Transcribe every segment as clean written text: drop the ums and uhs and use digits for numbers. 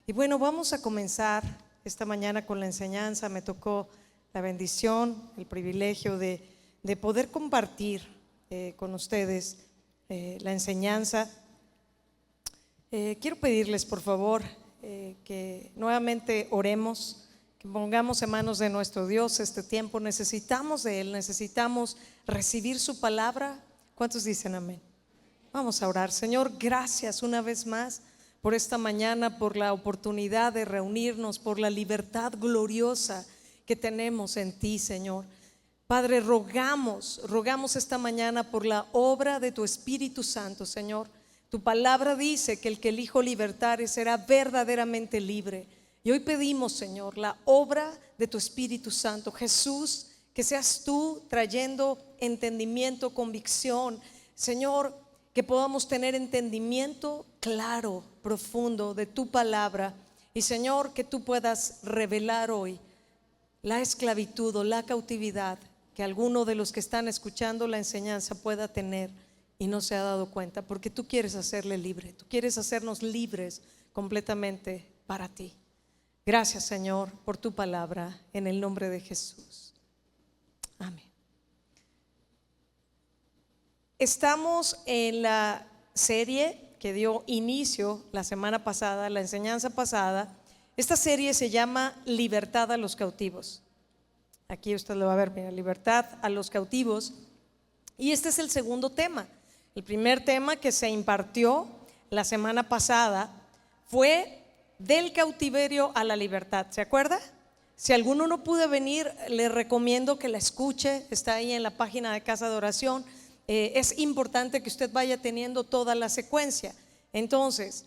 Y bueno, vamos a comenzar esta mañana con la enseñanza. Me tocó la bendición, el privilegio de poder compartir con ustedes la enseñanza. Quiero pedirles por favor que nuevamente oremos, que pongamos en manos de nuestro Dios este tiempo. Necesitamos de Él, necesitamos recibir su palabra. ¿Cuántos dicen amén? Vamos a orar. Señor, gracias una vez más por esta mañana, por la oportunidad de reunirnos, por la libertad gloriosa que tenemos en ti, Señor. Padre, rogamos esta mañana por la obra de tu Espíritu Santo, Señor. Tu palabra dice que el que el Hijo libertare será verdaderamente libre. Y hoy pedimos, Señor, la obra de tu Espíritu Santo. Jesús, que seas tú trayendo entendimiento, convicción, Señor, que podamos tener entendimiento claro, profundo de tu palabra. Y Señor, que tú puedas revelar hoy la esclavitud o la cautividad que alguno de los que están escuchando la enseñanza pueda tener y no se ha dado cuenta, porque tú quieres hacerle libre, tú quieres hacernos libres completamente para ti. Gracias, Señor, por tu palabra, en el nombre de Jesús. Amén. Estamos en la serie que dio inicio la semana pasada, la enseñanza pasada. Esta serie se llama Libertad a los cautivos. Aquí usted lo va a ver, mira, libertad a los cautivos. Y este es el segundo tema. El primer tema que se impartió la semana pasada fue del cautiverio a la libertad. ¿Se acuerda? Si alguno no pudo venir, le recomiendo que la escuche. Está ahí en la página de Casa de Oración. Es importante que usted vaya teniendo toda la secuencia. Entonces,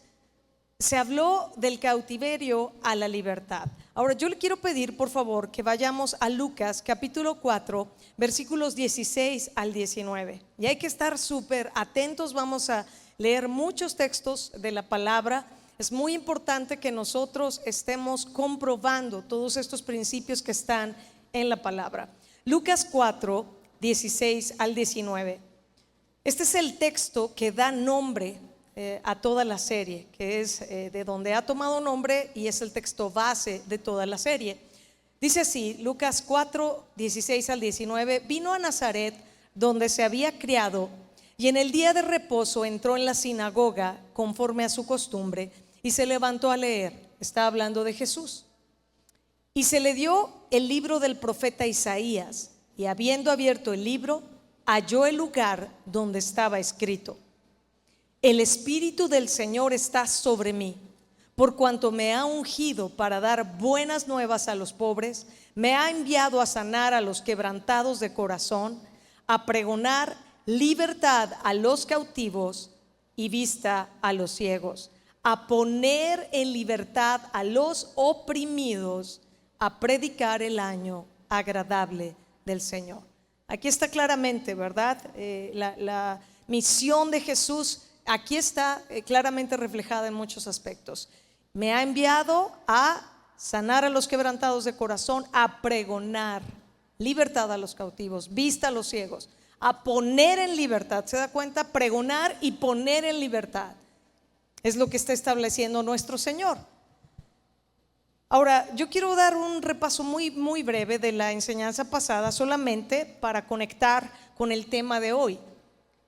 se habló del cautiverio a la libertad. Ahora yo le quiero pedir por favor que vayamos a Lucas capítulo 4 versículos 16 al 19. Y hay que estar súper atentos, vamos a leer muchos textos de la palabra. Es muy importante que nosotros estemos comprobando todos estos principios que están en la palabra. Lucas 4, 16 al 19. Este es el texto que da nombre a toda la serie, que es de donde ha tomado nombre y es el texto base de toda la serie. Dice así, Lucas 4, 16 al 19: vino a Nazaret, donde se había criado, y en el día de reposo entró en la sinagoga conforme a su costumbre y se levantó a leer. Está hablando de Jesús. Y se le dio el libro del profeta Isaías, y habiendo abierto el libro, halló el lugar donde estaba escrito: el Espíritu del Señor está sobre mí, por cuanto me ha ungido para dar buenas nuevas a los pobres, me ha enviado a sanar a los quebrantados de corazón, a pregonar libertad a los cautivos y vista a los ciegos, a poner en libertad a los oprimidos, a predicar el año agradable del Señor. Aquí está claramente, ¿verdad? La misión de Jesús aquí está claramente reflejada en muchos aspectos. Me ha enviado a sanar a los quebrantados de corazón, a pregonar libertad a los cautivos, vista a los ciegos, a poner en libertad. ¿Se da cuenta? Pregonar y poner en libertad es lo que está estableciendo nuestro Señor. Ahora, yo quiero dar un repaso muy breve de la enseñanza pasada, solamente para conectar con el tema de hoy.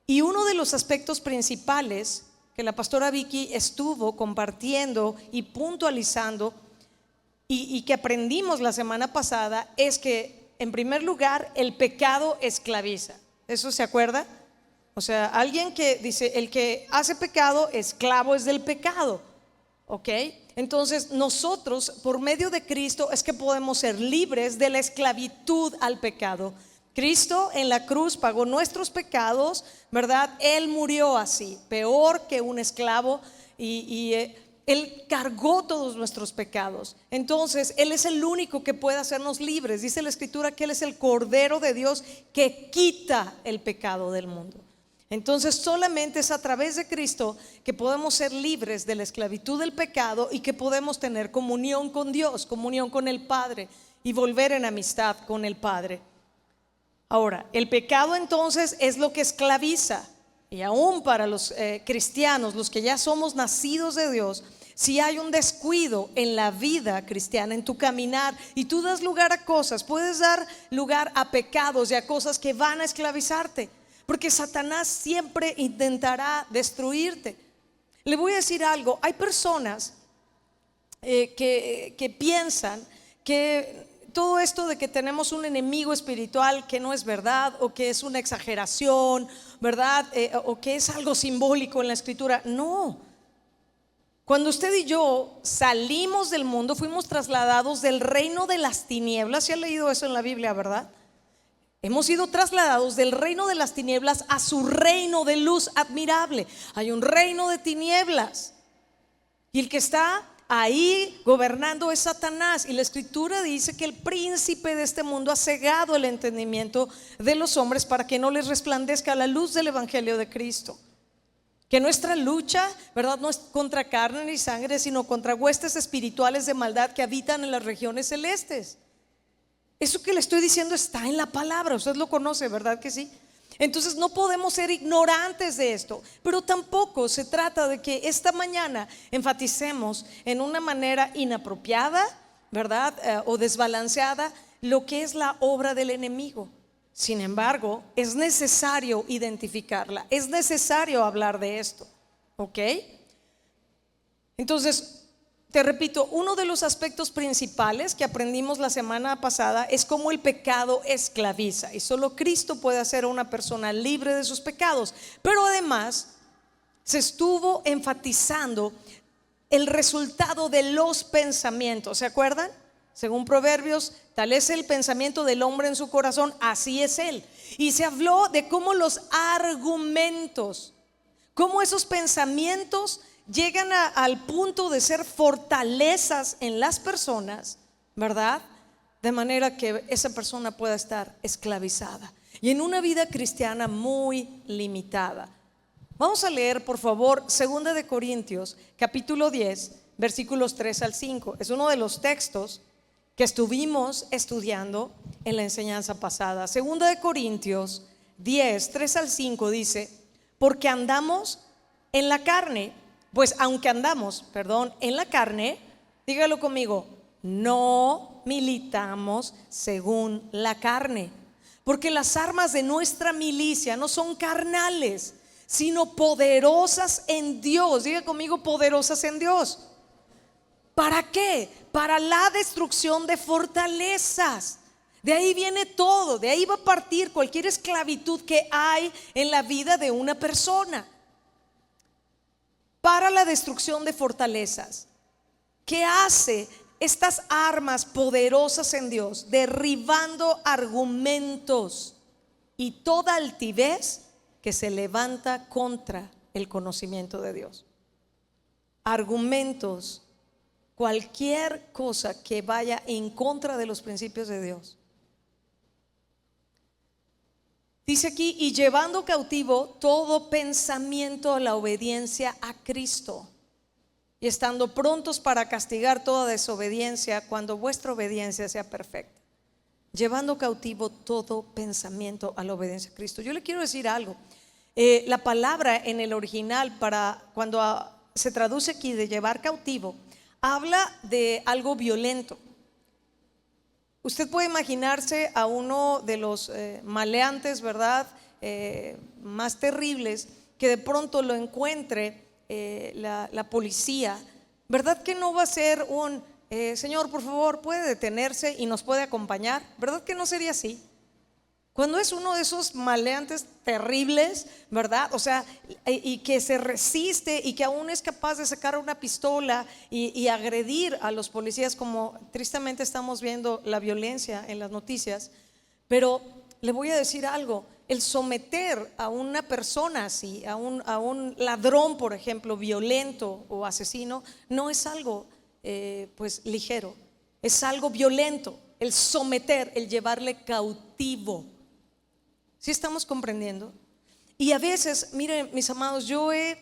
Y uno de los aspectos principales que la pastora Vicky estuvo compartiendo y puntualizando y que aprendimos la semana pasada es que, en primer lugar, el pecado esclaviza. ¿Eso se acuerda? O sea, alguien que dice, el que hace pecado, esclavo es del pecado. ¿Ok? Entonces nosotros por medio de Cristo es que podemos ser libres de la esclavitud al pecado. Cristo en la cruz pagó nuestros pecados, ¿verdad? Él murió así, peor que un esclavo, y Él cargó todos nuestros pecados. Entonces Él es el único que puede hacernos libres. Dice la Escritura que Él es el Cordero de Dios que quita el pecado del mundo. Entonces solamente es a través de Cristo que podemos ser libres de la esclavitud del pecado y que podemos tener comunión con Dios, comunión con el Padre y volver en amistad con el Padre. Ahora, el pecado entonces es lo que esclaviza, y aún para los cristianos, los que ya somos nacidos de Dios, si hay un descuido en la vida cristiana, en tu caminar, y tú das lugar a cosas, puedes dar lugar a pecados y a cosas que van a esclavizarte, porque Satanás siempre intentará destruirte. Le voy a decir algo, hay personas que piensan que todo esto de que tenemos un enemigo espiritual que no es verdad, o que es una exageración, ¿verdad? O que es algo simbólico en la escritura. No. Cuando usted y yo salimos del mundo, fuimos trasladados del reino de las tinieblas. ¿Se ha leído eso en la Biblia, verdad? Hemos sido trasladados del reino de las tinieblas a su reino de luz admirable. Hay un reino de tinieblas, y el que está ahí gobernando es Satanás, y la escritura dice que el príncipe de este mundo ha cegado el entendimiento de los hombres para que no les resplandezca la luz del evangelio de Cristo. Que nuestra lucha, ¿verdad?, no es contra carne ni sangre, sino contra huestes espirituales de maldad que habitan en las regiones celestes. Eso que le estoy diciendo está en la palabra, usted lo conoce, ¿verdad que sí? Entonces no podemos ser ignorantes de esto, pero tampoco se trata de que esta mañana enfaticemos en una manera inapropiada, ¿verdad? O desbalanceada lo que es la obra del enemigo. Sin embargo, es necesario identificarla, es necesario hablar de esto, ¿ok? Entonces, te repito, uno de los aspectos principales que aprendimos la semana pasada es cómo el pecado esclaviza, y solo Cristo puede hacer a una persona libre de sus pecados. Pero además se estuvo enfatizando el resultado de los pensamientos. ¿Se acuerdan? Según Proverbios, tal es el pensamiento del hombre en su corazón, así es él. Y se habló de cómo los argumentos, cómo esos pensamientos llegan al punto de ser fortalezas en las personas, ¿verdad? De manera que esa persona pueda estar esclavizada y en una vida cristiana muy limitada. Vamos a leer, por favor, 2 de Corintios, capítulo 10, versículos 3 al 5. Es uno de los textos que estuvimos estudiando en la enseñanza pasada. 2 de Corintios 10, 3 al 5 dice: porque andamos en la carne, pues aunque andamos, en la carne, dígalo conmigo, no militamos según la carne, porque las armas de nuestra milicia no son carnales, sino poderosas en Dios. Diga conmigo, poderosas en Dios. ¿Para qué? Para la destrucción de fortalezas. De ahí viene todo, de ahí va a partir cualquier esclavitud que hay en la vida de una persona. Para la destrucción de fortalezas. ¿Qué hace estas armas poderosas en Dios? Derribando argumentos y toda altivez que se levanta contra el conocimiento de Dios. Argumentos, cualquier cosa que vaya en contra de los principios de Dios. Dice aquí: y llevando cautivo todo pensamiento a la obediencia a Cristo, y estando prontos para castigar toda desobediencia cuando vuestra obediencia sea perfecta. Llevando cautivo todo pensamiento a la obediencia a Cristo. Yo le quiero decir algo. La palabra en el original, para cuando se traduce aquí de llevar cautivo, habla de algo violento. Usted puede imaginarse a uno de los maleantes, ¿verdad? Más terribles, que de pronto lo encuentre la policía. ¿Verdad que no va a ser un señor, por favor, puede detenerse y nos puede acompañar? ¿Verdad que no sería así? Cuando es uno de esos maleantes terribles, ¿verdad? O sea, y que se resiste y que aún es capaz de sacar una pistola y agredir a los policías, como tristemente estamos viendo la violencia en las noticias. Pero le voy a decir algo: el someter a una persona así, a un ladrón, por ejemplo, violento o asesino, no es algo pues ligero, es algo violento. El someter, el llevarle cautivo. ¿Sí estamos comprendiendo? Y a veces, miren mis amados, yo he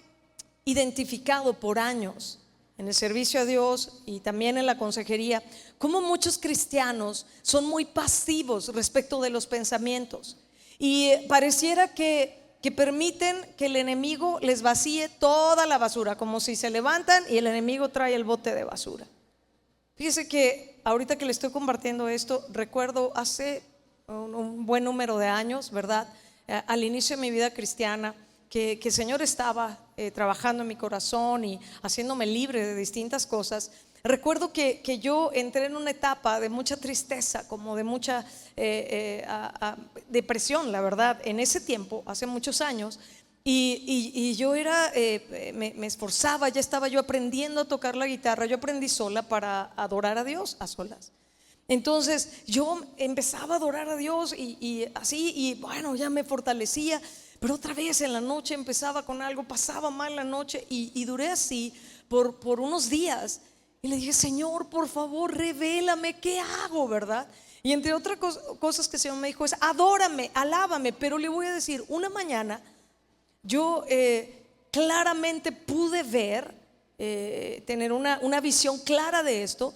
identificado por años en el servicio a Dios y también en la consejería cómo muchos cristianos son muy pasivos respecto de los pensamientos, y pareciera que que permiten que el enemigo les vacíe toda la basura, como si se levantan y el enemigo trae el bote de basura. Fíjese que ahorita que le estoy compartiendo esto, recuerdo hace un buen número de años, ¿verdad? Al inicio de mi vida cristiana, que el Señor estaba trabajando en mi corazón y haciéndome libre de distintas cosas. Recuerdo que yo entré en una etapa de mucha tristeza, como de mucha depresión, la verdad, en ese tiempo, hace muchos años. Y yo me esforzaba, ya estaba yo aprendiendo a tocar la guitarra. Yo aprendí sola para adorar a Dios a solas. Entonces yo empezaba a adorar a Dios y así, y bueno, ya me fortalecía. Pero otra vez en la noche empezaba con algo, pasaba mal la noche y duré así por unos días. Y le dije: Señor, por favor, revélame, ¿qué hago, verdad? Y entre otras cosas que el Señor me dijo es: adórame, alábame. Pero le voy a decir, una mañana yo claramente pude ver, tener una visión clara de esto.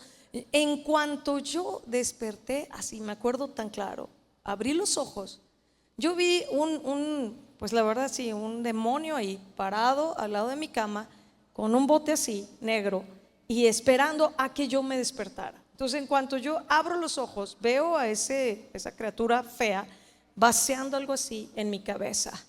En cuanto yo desperté, así me acuerdo tan claro, abrí los ojos, yo vi pues la verdad sí, un demonio ahí parado al lado de mi cama con un bote así negro y esperando a que yo me despertara. Entonces, en cuanto yo abro los ojos, veo a esa criatura fea vaciando algo así en mi cabeza.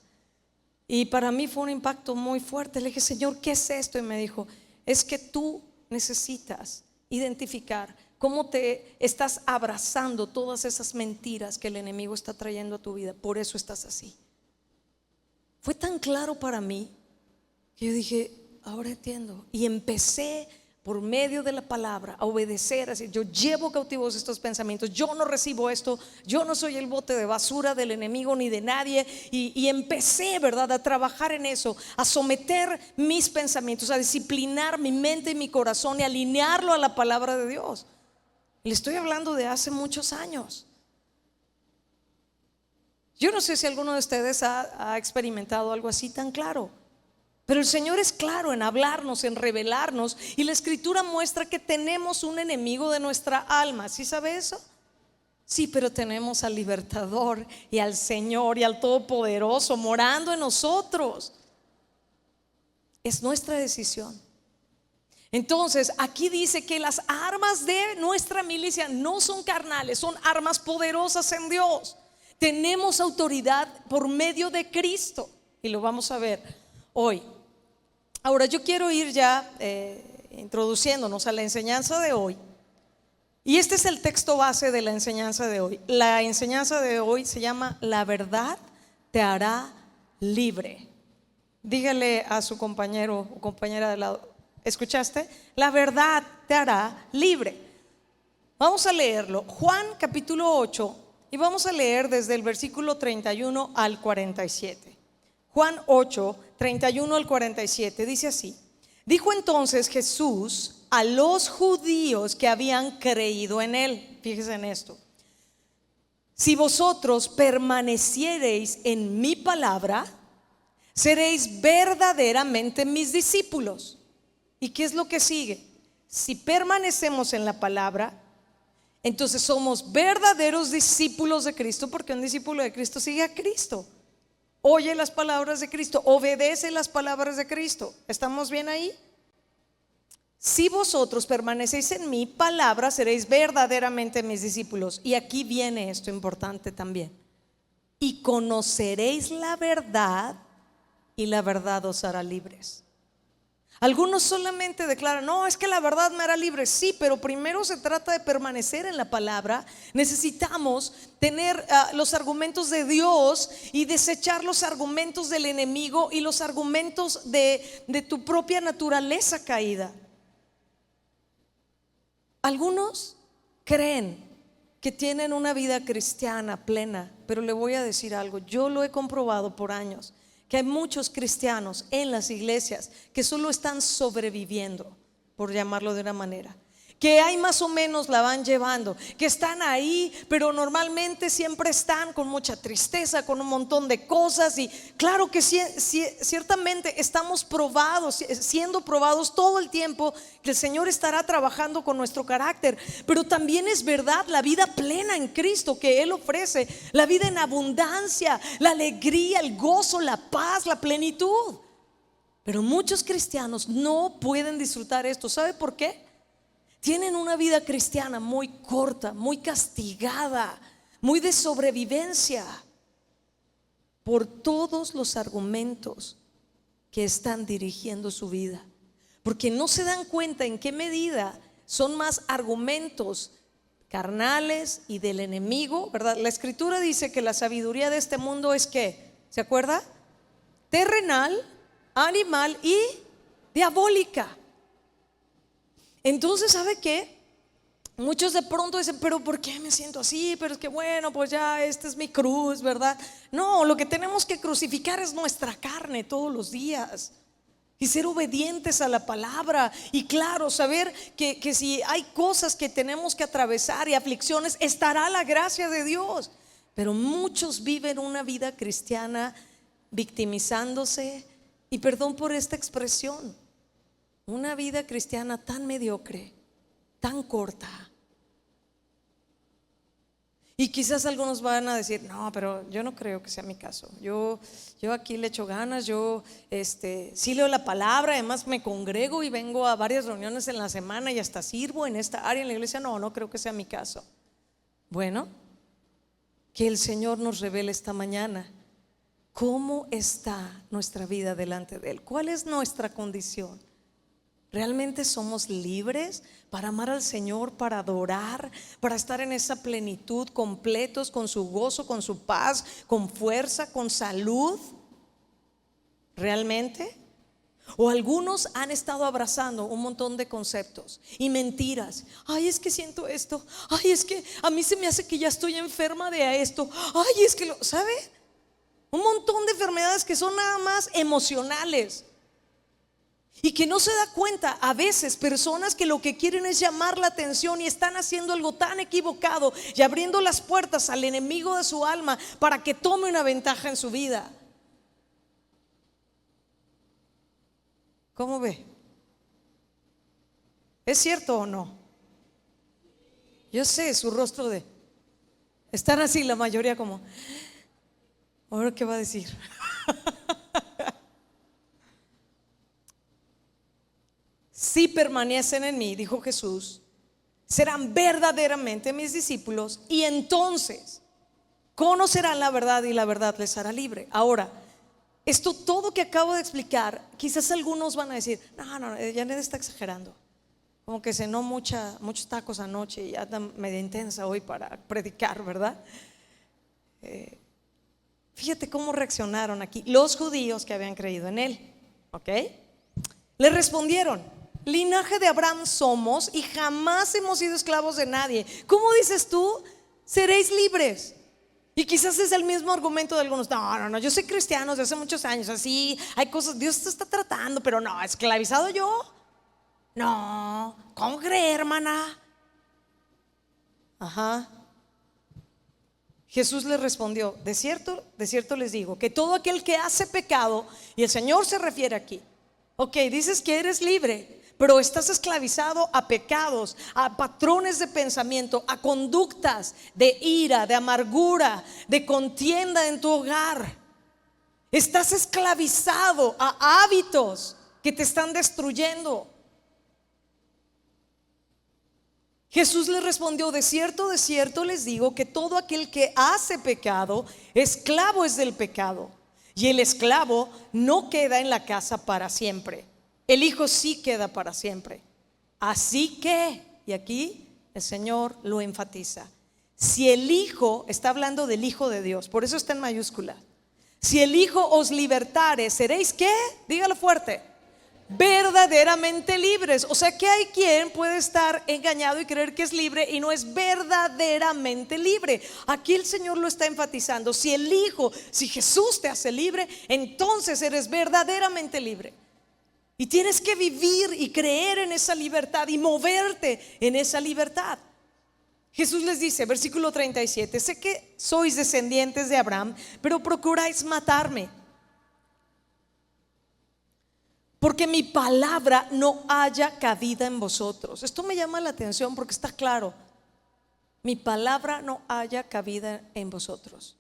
Y para mí fue un impacto muy fuerte. Le dije: Señor, ¿qué es esto? Y me dijo: es que tú necesitas identificar cómo te estás abrazando todas esas mentiras que el enemigo está trayendo a tu vida. Por eso estás así. Fue tan claro para mí que yo dije: ahora entiendo. Y empecé por medio de la palabra a obedecer, así: yo llevo cautivos estos pensamientos, yo no recibo esto, yo no soy el bote de basura del enemigo ni de nadie. Y empecé, ¿verdad?, a trabajar en eso, a someter mis pensamientos, a disciplinar mi mente y mi corazón y alinearlo a la palabra de Dios. Le estoy hablando de hace muchos años. Yo no sé si alguno de ustedes ha experimentado algo así tan claro, pero el Señor es claro en hablarnos, en revelarnos. Y la Escritura muestra que tenemos un enemigo de nuestra alma. ¿Sí sabe eso? Sí, pero tenemos al libertador y al Señor y al Todopoderoso morando en nosotros. Es nuestra decisión. Entonces aquí dice que las armas de nuestra milicia no son carnales, son armas poderosas en Dios. Tenemos autoridad por medio de Cristo y lo vamos a ver hoy. Ahora yo quiero ir ya introduciéndonos a la enseñanza de hoy. Y este es el texto base de la enseñanza de hoy. La enseñanza de hoy se llama: la verdad te hará libre. Dígale a su compañero o compañera de lado: ¿escuchaste? La verdad te hará libre. Vamos a leerlo. Juan capítulo 8 y vamos a leer desde el versículo 31 al 47. Juan 8, 31 al 47 dice así: dijo entonces Jesús a los judíos que habían creído en él. Fíjense en esto: si vosotros permaneciereis en mi palabra, seréis verdaderamente mis discípulos. ¿Y qué es lo que sigue? Si permanecemos en la palabra, entonces somos verdaderos discípulos de Cristo, porque un discípulo de Cristo sigue a Cristo, oye las palabras de Cristo, obedece las palabras de Cristo. ¿Estamos bien ahí? Si vosotros permanecéis en mi palabra, seréis verdaderamente mis discípulos. Y aquí viene esto importante también: y conoceréis la verdad, y la verdad os hará libres. Algunos solamente declaran: no, es que la verdad me hará libre. Sí, pero primero se trata de permanecer en la palabra. Necesitamos tener los argumentos de Dios y desechar los argumentos del enemigo y los argumentos de tu propia naturaleza caída. Algunos creen que tienen una vida cristiana plena, pero le voy a decir algo: yo lo he comprobado por años, que hay muchos cristianos en las iglesias que solo están sobreviviendo, por llamarlo de una manera, que ahí más o menos la van llevando, que están ahí, pero normalmente siempre están con mucha tristeza, con un montón de cosas. Y claro que ciertamente estamos probados, siendo probados todo el tiempo, que el Señor estará trabajando con nuestro carácter. Pero también es verdad la vida plena en Cristo que Él ofrece, la vida en abundancia, la alegría, el gozo, la paz, la plenitud. Pero muchos cristianos no pueden disfrutar esto. ¿Sabe por qué? Tienen una vida cristiana muy corta, muy castigada, muy de sobrevivencia, por todos los argumentos que están dirigiendo su vida, porque no se dan cuenta en qué medida son más argumentos carnales y del enemigo, ¿verdad? La Escritura dice que la sabiduría de este mundo es ¿qué? ¿Se acuerda? Terrenal, animal y diabólica. Entonces, ¿sabe qué? Muchos de pronto dicen, pero ¿por qué me siento así? Pero es que bueno, pues ya esta es mi cruz, ¿verdad? No, lo que tenemos que crucificar es nuestra carne todos los días y ser obedientes a la palabra. Y claro, saber que si hay cosas que tenemos que atravesar y aflicciones, estará la gracia de Dios. Pero muchos viven una vida cristiana victimizándose, y perdón por esta expresión, una vida cristiana tan mediocre, tan corta. Y quizás algunos van a decir, no, pero yo no creo que sea mi caso. Yo aquí le echo ganas, yo sí leo la palabra, además me congrego y vengo a varias reuniones en la semana y hasta sirvo en esta área en la iglesia. No creo que sea mi caso. Bueno, que el Señor nos revele esta mañana cómo está nuestra vida delante de Él. ¿Cuál es nuestra condición? ¿Realmente somos libres para amar al Señor, para adorar, para estar en esa plenitud, completos, con su gozo, con su paz, con fuerza, con salud? ¿Realmente? O algunos han estado abrazando un montón de conceptos y mentiras. Ay, es que siento esto. Ay, es que a mí se me hace que ya estoy enferma de esto. Ay, es que ¿sabe? Un montón de enfermedades que son nada más emocionales. Y que no se da cuenta a veces personas que lo que quieren es llamar la atención y están haciendo algo tan equivocado y abriendo las puertas al enemigo de su alma para que tome una ventaja en su vida. ¿Cómo ve? ¿Es cierto o no? Yo sé su rostro de están así la mayoría como, ¿ahora qué va a decir? Si permanecen en mí, dijo Jesús, serán verdaderamente mis discípulos y entonces conocerán la verdad y la verdad les hará libre. Ahora, esto todo que acabo de explicar, quizás algunos van a decir, no, Janet está exagerando, como que cenó muchos tacos anoche y ya está media intensa hoy para predicar, ¿verdad? Fíjate cómo reaccionaron aquí los judíos que habían creído en él. ¿Ok? Le respondieron, linaje de Abraham somos y jamás hemos sido esclavos de nadie. ¿Cómo dices tú? Seréis libres. Y quizás es el mismo argumento de algunos. No, yo soy cristiano desde hace muchos años. Así hay cosas, Dios te está tratando. Pero no, ¿esclavizado yo? No, ¿cómo cree, hermana? Ajá. Jesús les respondió, de cierto les digo, que todo aquel que hace pecado, y el Señor se refiere aquí. Ok, dices que eres libre, pero estás esclavizado a pecados, a patrones de pensamiento, a conductas de ira, de amargura, de contienda en tu hogar. Estás esclavizado a hábitos que te están destruyendo. Jesús les respondió, de cierto les digo que todo aquel que hace pecado, esclavo es del pecado. Y el esclavo no queda en la casa para siempre. El hijo sí queda para siempre. Así que, y aquí el Señor lo enfatiza, si el hijo, está hablando del hijo de Dios, por eso está en mayúscula. Si el hijo os libertare, ¿seréis qué? Dígalo fuerte. Verdaderamente libres. O sea que hay quien puede estar engañado y creer que es libre y no es verdaderamente libre. Aquí el Señor lo está enfatizando. Si el Hijo, si Jesús te hace libre, entonces eres verdaderamente libre. Y tienes que vivir y creer en esa libertad y moverte en esa libertad. Jesús les dice, versículo 37, sé que sois descendientes de Abraham, pero procuráis matarme, porque mi palabra no haya cabida en vosotros. Esto me llama la atención porque está claro. Mi palabra no haya cabida en vosotros.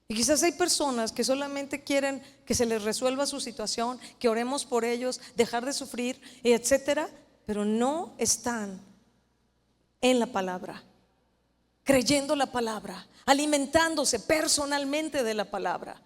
Y quizás hay personas que solamente quieren que se les resuelva su situación, que oremos por ellos, dejar de sufrir, etcétera, pero no están en la palabra, creyendo la palabra, alimentándose personalmente de la palabra.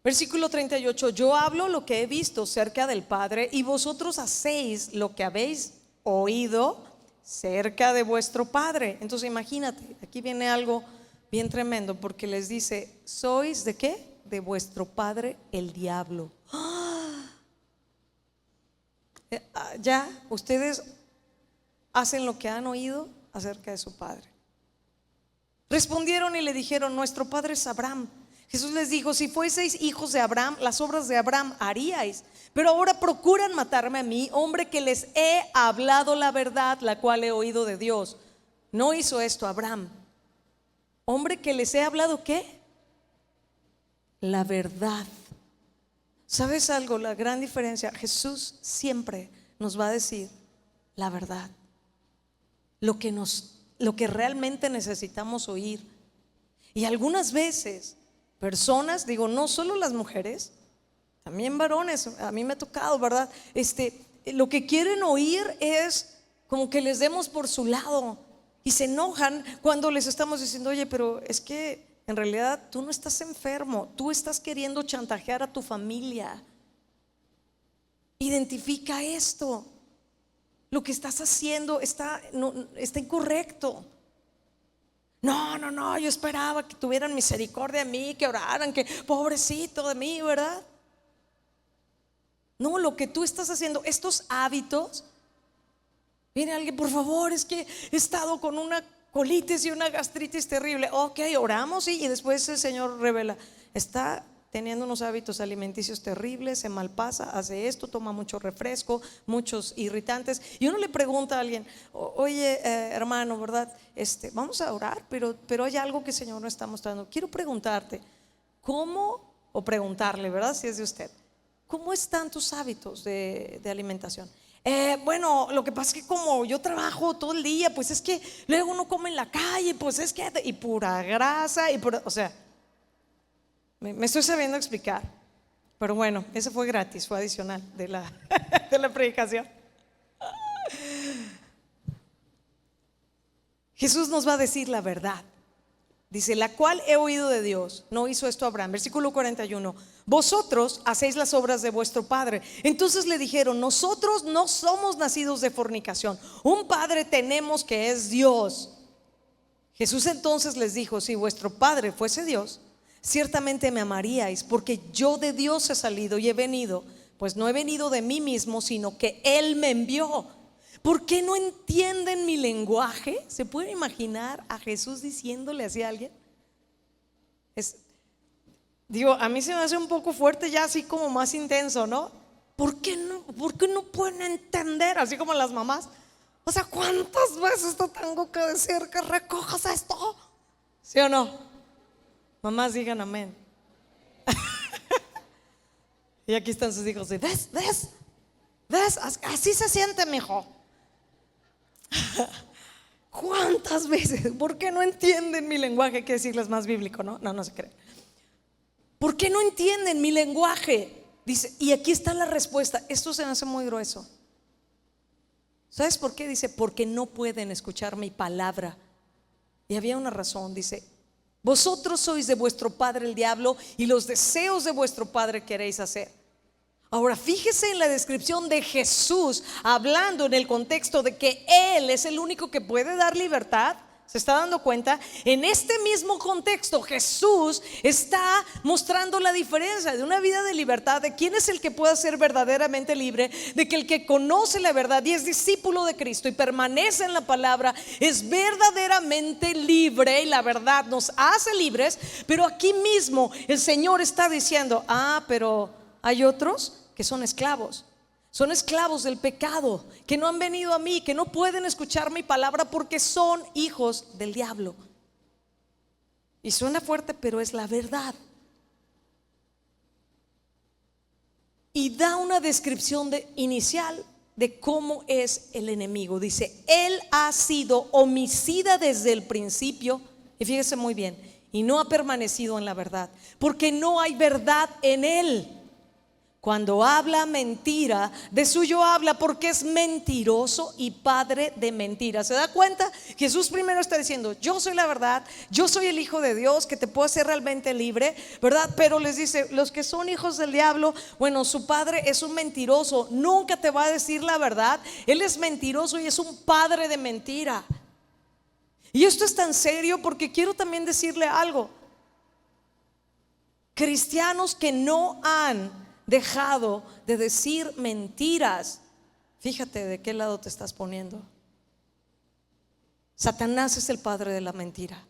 Versículo 38, yo hablo lo que he visto cerca del Padre y vosotros hacéis lo que habéis oído cerca de vuestro padre. Entonces imagínate, aquí viene algo bien tremendo, porque les dice, ¿sois de qué? De vuestro padre el diablo. Ya ustedes hacen lo que han oído acerca de su padre. Respondieron y le dijeron, nuestro padre es Abraham. Jesús les dijo, si fueseis hijos de Abraham, las obras de Abraham haríais. Pero ahora procuran matarme a mí, hombre que les he hablado la verdad, la cual he oído de Dios. No hizo esto Abraham. Hombre que les he hablado, ¿qué? La verdad. ¿Sabes algo? La gran diferencia, Jesús siempre nos va a decir la verdad, lo que realmente necesitamos oír. Y algunas veces personas, digo, no solo las mujeres, también varones, a mí me ha tocado, ¿verdad? Lo que quieren oír es como que les demos por su lado y se enojan cuando les estamos diciendo, oye, pero es que en realidad tú no estás enfermo, tú estás queriendo chantajear a tu familia. Identifica esto, lo que estás haciendo está incorrecto. No, yo esperaba que tuvieran misericordia de mí, que oraran, que pobrecito de mí, ¿verdad? No, lo que tú estás haciendo, estos hábitos. Viene alguien, por favor, es que he estado con una colitis y una gastritis terrible. Ok, oramos y después el Señor revela, está teniendo unos hábitos alimenticios terribles, se malpasa, hace esto, toma mucho refresco, muchos irritantes. Y uno le pregunta a alguien, oye, hermano, ¿verdad? Vamos a orar, pero hay algo que el Señor nos está mostrando. Quiero preguntarte, ¿cómo? O preguntarle, ¿verdad? Si es de usted, ¿cómo están tus hábitos de alimentación? Bueno, lo que pasa es que como yo trabajo todo el día, pues es que luego uno come en la calle, pues es que, y pura grasa, o sea, me estoy sabiendo explicar. Pero bueno, eso fue gratis, fue adicional de la predicación. Jesús nos va a decir la verdad. Dice, la cual he oído de Dios. No hizo esto Abraham. Versículo 41, vosotros hacéis las obras de vuestro padre. Entonces le dijeron, nosotros no somos nacidos de fornicación, un padre tenemos que es Dios. Jesús entonces les dijo, si vuestro padre fuese Dios, ciertamente me amaríais, porque yo de Dios he salido y he venido, pues no he venido de mí mismo, sino que Él me envió. ¿Por qué no entienden mi lenguaje? ¿Se puede imaginar a Jesús diciéndole así a alguien? Digo, a mí se me hace un poco fuerte, ya así como más intenso, ¿no? ¿Por qué no pueden entender? Así como las mamás. O sea, ¿cuántas veces te tengo que decir que recojas esto? ¿Sí o no? Mamás, digan amén. Y aquí están sus hijos. ¿Ves? Así se siente, mijo. ¿Cuántas veces? ¿Por qué no entienden mi lenguaje? Hay que decirles más bíblico, ¿no? No se creen. ¿Por qué no entienden mi lenguaje? Dice, y aquí está la respuesta. Esto se me hace muy grueso. ¿Sabes por qué? Dice, porque no pueden escuchar mi palabra. Y había una razón. Dice, vosotros sois de vuestro padre el diablo, y los deseos de vuestro padre queréis hacer. Ahora fíjese en la descripción de Jesús, hablando en el contexto de que Él es el único que puede dar libertad. ¿Se está dando cuenta? En este mismo contexto, Jesús está mostrando la diferencia de una vida de libertad, de quién es el que puede ser verdaderamente libre, de que el que conoce la verdad y es discípulo de Cristo y permanece en la palabra es verdaderamente libre, y la verdad nos hace libres. Pero aquí mismo el Señor está diciendo: pero hay otros que son esclavos. Son esclavos del pecado, que no han venido a mí, que no pueden escuchar mi palabra porque son hijos del diablo. Y suena fuerte, pero es la verdad. Y da una descripción inicial de cómo es el enemigo. Dice: él ha sido homicida desde el principio. Y fíjese muy bien, y no ha permanecido en la verdad, porque no hay verdad en él. Cuando habla mentira, de suyo habla, porque es mentiroso y padre de mentira. ¿Se da cuenta? Jesús primero está diciendo: yo soy la verdad, yo soy el Hijo de Dios que te puede hacer realmente libre, ¿verdad? Pero les dice: los que son hijos del diablo, bueno, su padre es un mentiroso, nunca te va a decir la verdad. Él es mentiroso y es un padre de mentira. Y esto es tan serio porque quiero también decirle algo. Cristianos que no han dejado de decir mentiras, fíjate de qué lado te estás poniendo. Satanás es el padre de la mentira.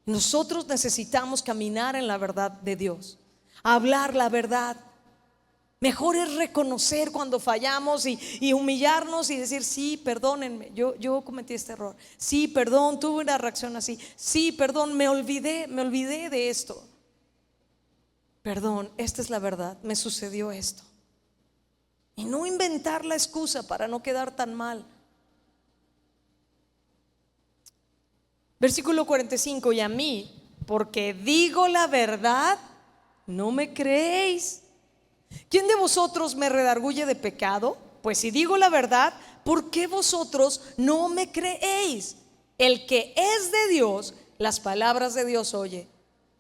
Nosotros necesitamos caminar en la verdad de Dios, hablar la verdad. Mejor es reconocer cuando fallamos y humillarnos y decir: sí, perdónenme, yo cometí este error. Sí, perdón, tuve una reacción así. Sí, perdón, me olvidé de esto. Perdón, esta es la verdad, me sucedió esto. Y no inventar la excusa para no quedar tan mal. Versículo 45: y a mí, porque digo la verdad, no me creéis. ¿Quién de vosotros me redarguye de pecado? Pues si digo la verdad, ¿por qué vosotros no me creéis? El que es de Dios, las palabras de Dios oye.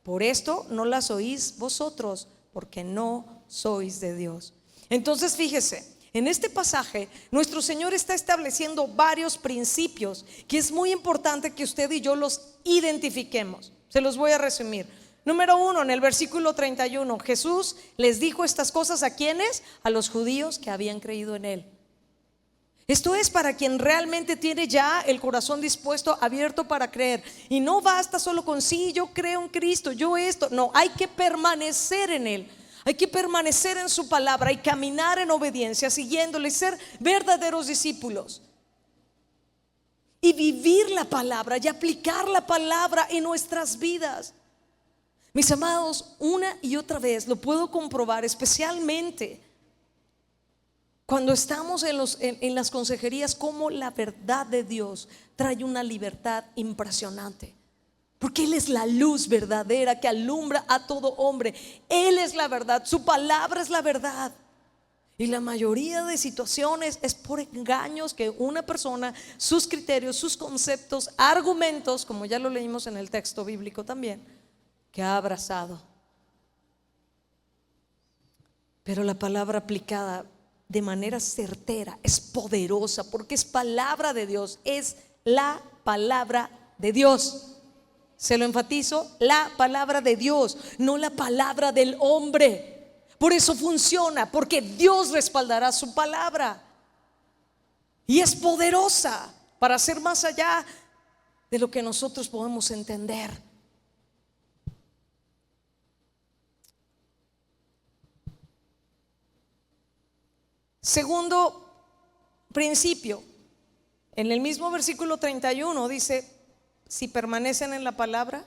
Por esto no las oís vosotros, porque no sois de Dios. Entonces fíjese, en este pasaje nuestro Señor está estableciendo varios principios que es muy importante que usted y yo los identifiquemos. Se los voy a resumir. Número 1, en el versículo 31, Jesús les dijo estas cosas ¿a quiénes? A los judíos que habían creído en Él. Esto es para quien realmente tiene ya el corazón dispuesto, abierto para creer. Y no basta solo con: sí, yo creo en Cristo, yo esto. No, hay que permanecer en Él. Hay que permanecer en su palabra y caminar en obediencia, siguiéndole, y ser verdaderos discípulos. Y vivir la palabra y aplicar la palabra en nuestras vidas. Mis amados, una y otra vez lo puedo comprobar, especialmente cuando estamos en las consejerías, cómo la verdad de Dios trae una libertad impresionante. Porque Él es la luz verdadera que alumbra a todo hombre. Él es la verdad, su palabra es la verdad. Y la mayoría de situaciones es por engaños que una persona, sus criterios, sus conceptos, argumentos, como ya lo leímos en el texto bíblico también, que ha abrazado. Pero la palabra aplicada de manera certera es poderosa, porque es palabra de Dios, es la palabra de Dios. Se lo enfatizo: la palabra de Dios, no la palabra del hombre. Por eso funciona, porque Dios respaldará su palabra. Y es poderosa para hacer más allá de lo que nosotros podemos entender. Segundo principio, en el mismo versículo 31 dice: si permanecen en la palabra,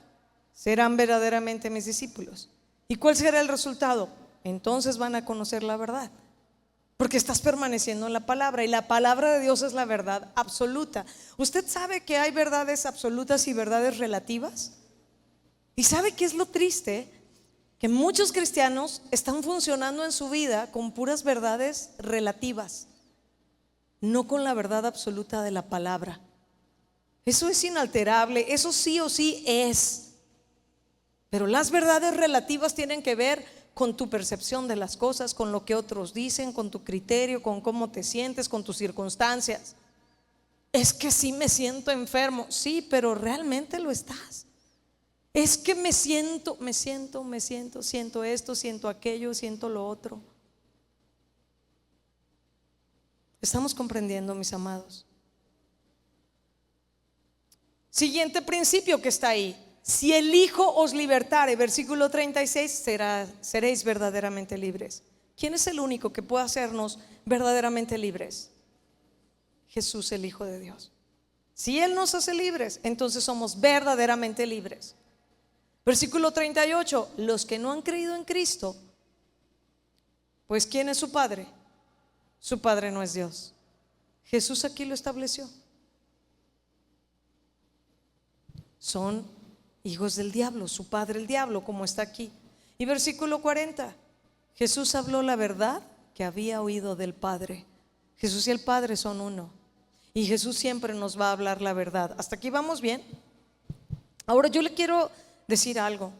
serán verdaderamente mis discípulos. ¿Y cuál será el resultado? Entonces van a conocer la verdad, porque estás permaneciendo en la palabra, y la palabra de Dios es la verdad absoluta. ¿Usted sabe que hay verdades absolutas y verdades relativas? ¿Y sabe qué es lo triste? Que muchos cristianos están funcionando en su vida con puras verdades relativas, no con la verdad absoluta de la palabra. Eso es inalterable, eso sí o sí es. Pero las verdades relativas tienen que ver con tu percepción de las cosas, con lo que otros dicen, con tu criterio, con cómo te sientes, con tus circunstancias. Es que sí me siento enfermo. Sí, pero realmente lo estás. Es que siento esto, siento aquello, siento lo otro. ¿Estamos comprendiendo, mis amados? Siguiente principio que está ahí: si el Hijo os libertare, versículo 36, seréis verdaderamente libres. ¿Quién es el único que puede hacernos verdaderamente libres? Jesús, el Hijo de Dios. Si Él nos hace libres, entonces somos verdaderamente libres. Versículo 38, los que no han creído en Cristo, pues ¿quién es su padre? Su padre no es Dios. Jesús aquí lo estableció. Son hijos del diablo, su padre el diablo, como está aquí. Y versículo 40, Jesús habló la verdad que había oído del Padre. Jesús y el Padre son uno, y Jesús siempre nos va a hablar la verdad. ¿Hasta aquí vamos bien? Ahora yo le quiero decir algo.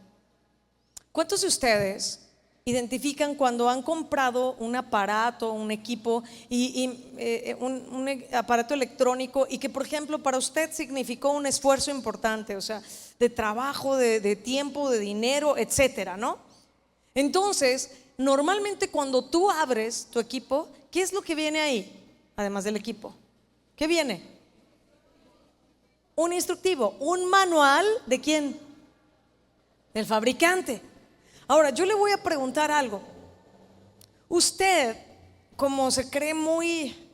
¿Cuántos de ustedes identifican cuando han comprado un aparato, un equipo un aparato electrónico, y que por ejemplo para usted significó un esfuerzo importante, o sea, de trabajo, de tiempo, de dinero, etcétera, ¿no? Entonces, normalmente cuando tú abres tu equipo, ¿qué es lo que viene ahí? Además del equipo, ¿qué viene? Un instructivo, un manual. ¿De quién? Del fabricante. Ahora, yo le voy a preguntar algo. Usted, como se cree muy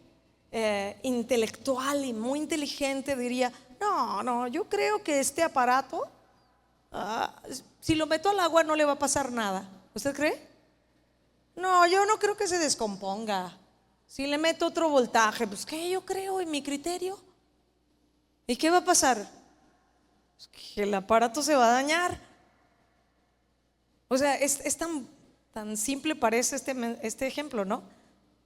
intelectual y muy inteligente, diría: no, yo creo que este aparato, si lo meto al agua no le va a pasar nada. ¿Usted cree? No, yo no creo que se descomponga. Si le meto otro voltaje, pues ¿qué? Yo creo en mi criterio. ¿Y qué va a pasar? Pues que el aparato se va a dañar. O sea, es tan simple parece este ejemplo, ¿no?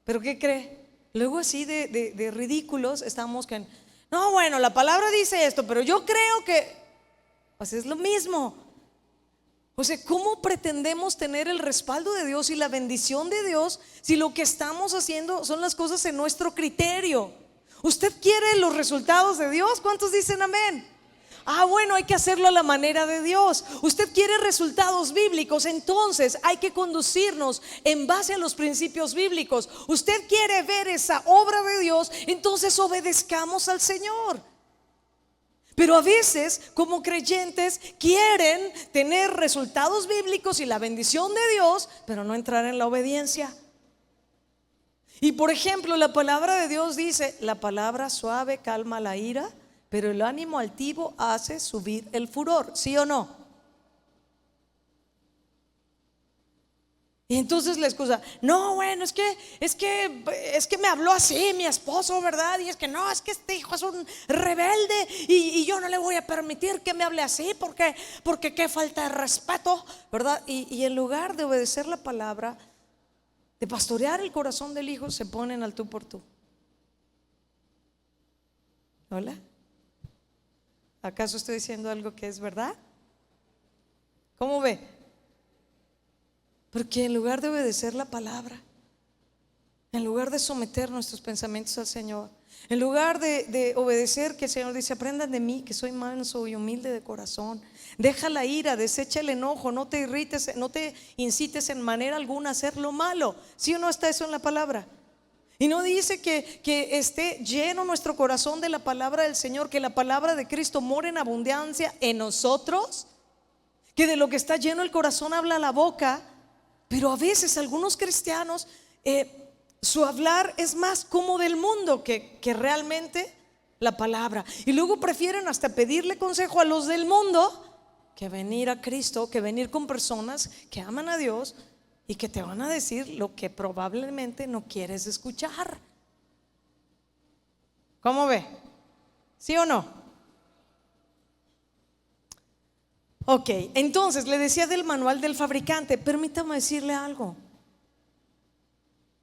Pero ¿qué cree? Luego así de ridículos estamos que no, bueno, la palabra dice esto, pero yo creo que pues es lo mismo. O sea, ¿cómo pretendemos tener el respaldo de Dios y la bendición de Dios si lo que estamos haciendo son las cosas en nuestro criterio? ¿Usted quiere los resultados de Dios? ¿Cuántos dicen amén? Bueno, hay que hacerlo a la manera de Dios. Usted quiere resultados bíblicos, entonces hay que conducirnos en base a los principios bíblicos. Usted quiere ver esa obra de Dios, entonces obedezcamos al Señor. Pero a veces, como creyentes, quieren tener resultados bíblicos y la bendición de Dios, pero no entrar en la obediencia. Y por ejemplo, la palabra de Dios dice: la palabra suave calma la ira, pero el ánimo altivo hace subir el furor. ¿Sí o no? Y entonces la excusa: no, bueno, es que me habló así mi esposo, ¿verdad? Y es que no, es que este hijo es un rebelde y yo no le voy a permitir que me hable así porque qué falta de respeto, ¿verdad? Y en lugar de obedecer la palabra, de pastorear el corazón del hijo, se ponen al tú por tú. ¿Hola? ¿Acaso estoy diciendo algo que es verdad? ¿Cómo ve? Porque en lugar de obedecer la palabra, en lugar de someter nuestros pensamientos al Señor, en lugar de obedecer, que el Señor dice: aprendan de mí, que soy manso y humilde de corazón. Deja la ira, desecha el enojo, no te irrites, no te incites en manera alguna a hacer lo malo. ¿Sí o no está eso en la palabra? Y no dice que esté lleno nuestro corazón de la palabra del Señor, que la palabra de Cristo more en abundancia en nosotros, que de lo que está lleno el corazón habla la boca. Pero a veces algunos cristianos, su hablar es más como del mundo que realmente la palabra. Y luego prefieren hasta pedirle consejo a los del mundo que venir a Cristo, que venir con personas que aman a Dios y que te van a decir lo que probablemente no quieres escuchar. ¿Cómo ve? ¿Sí o no? Ok, entonces le decía del manual del fabricante. Permítame decirle algo.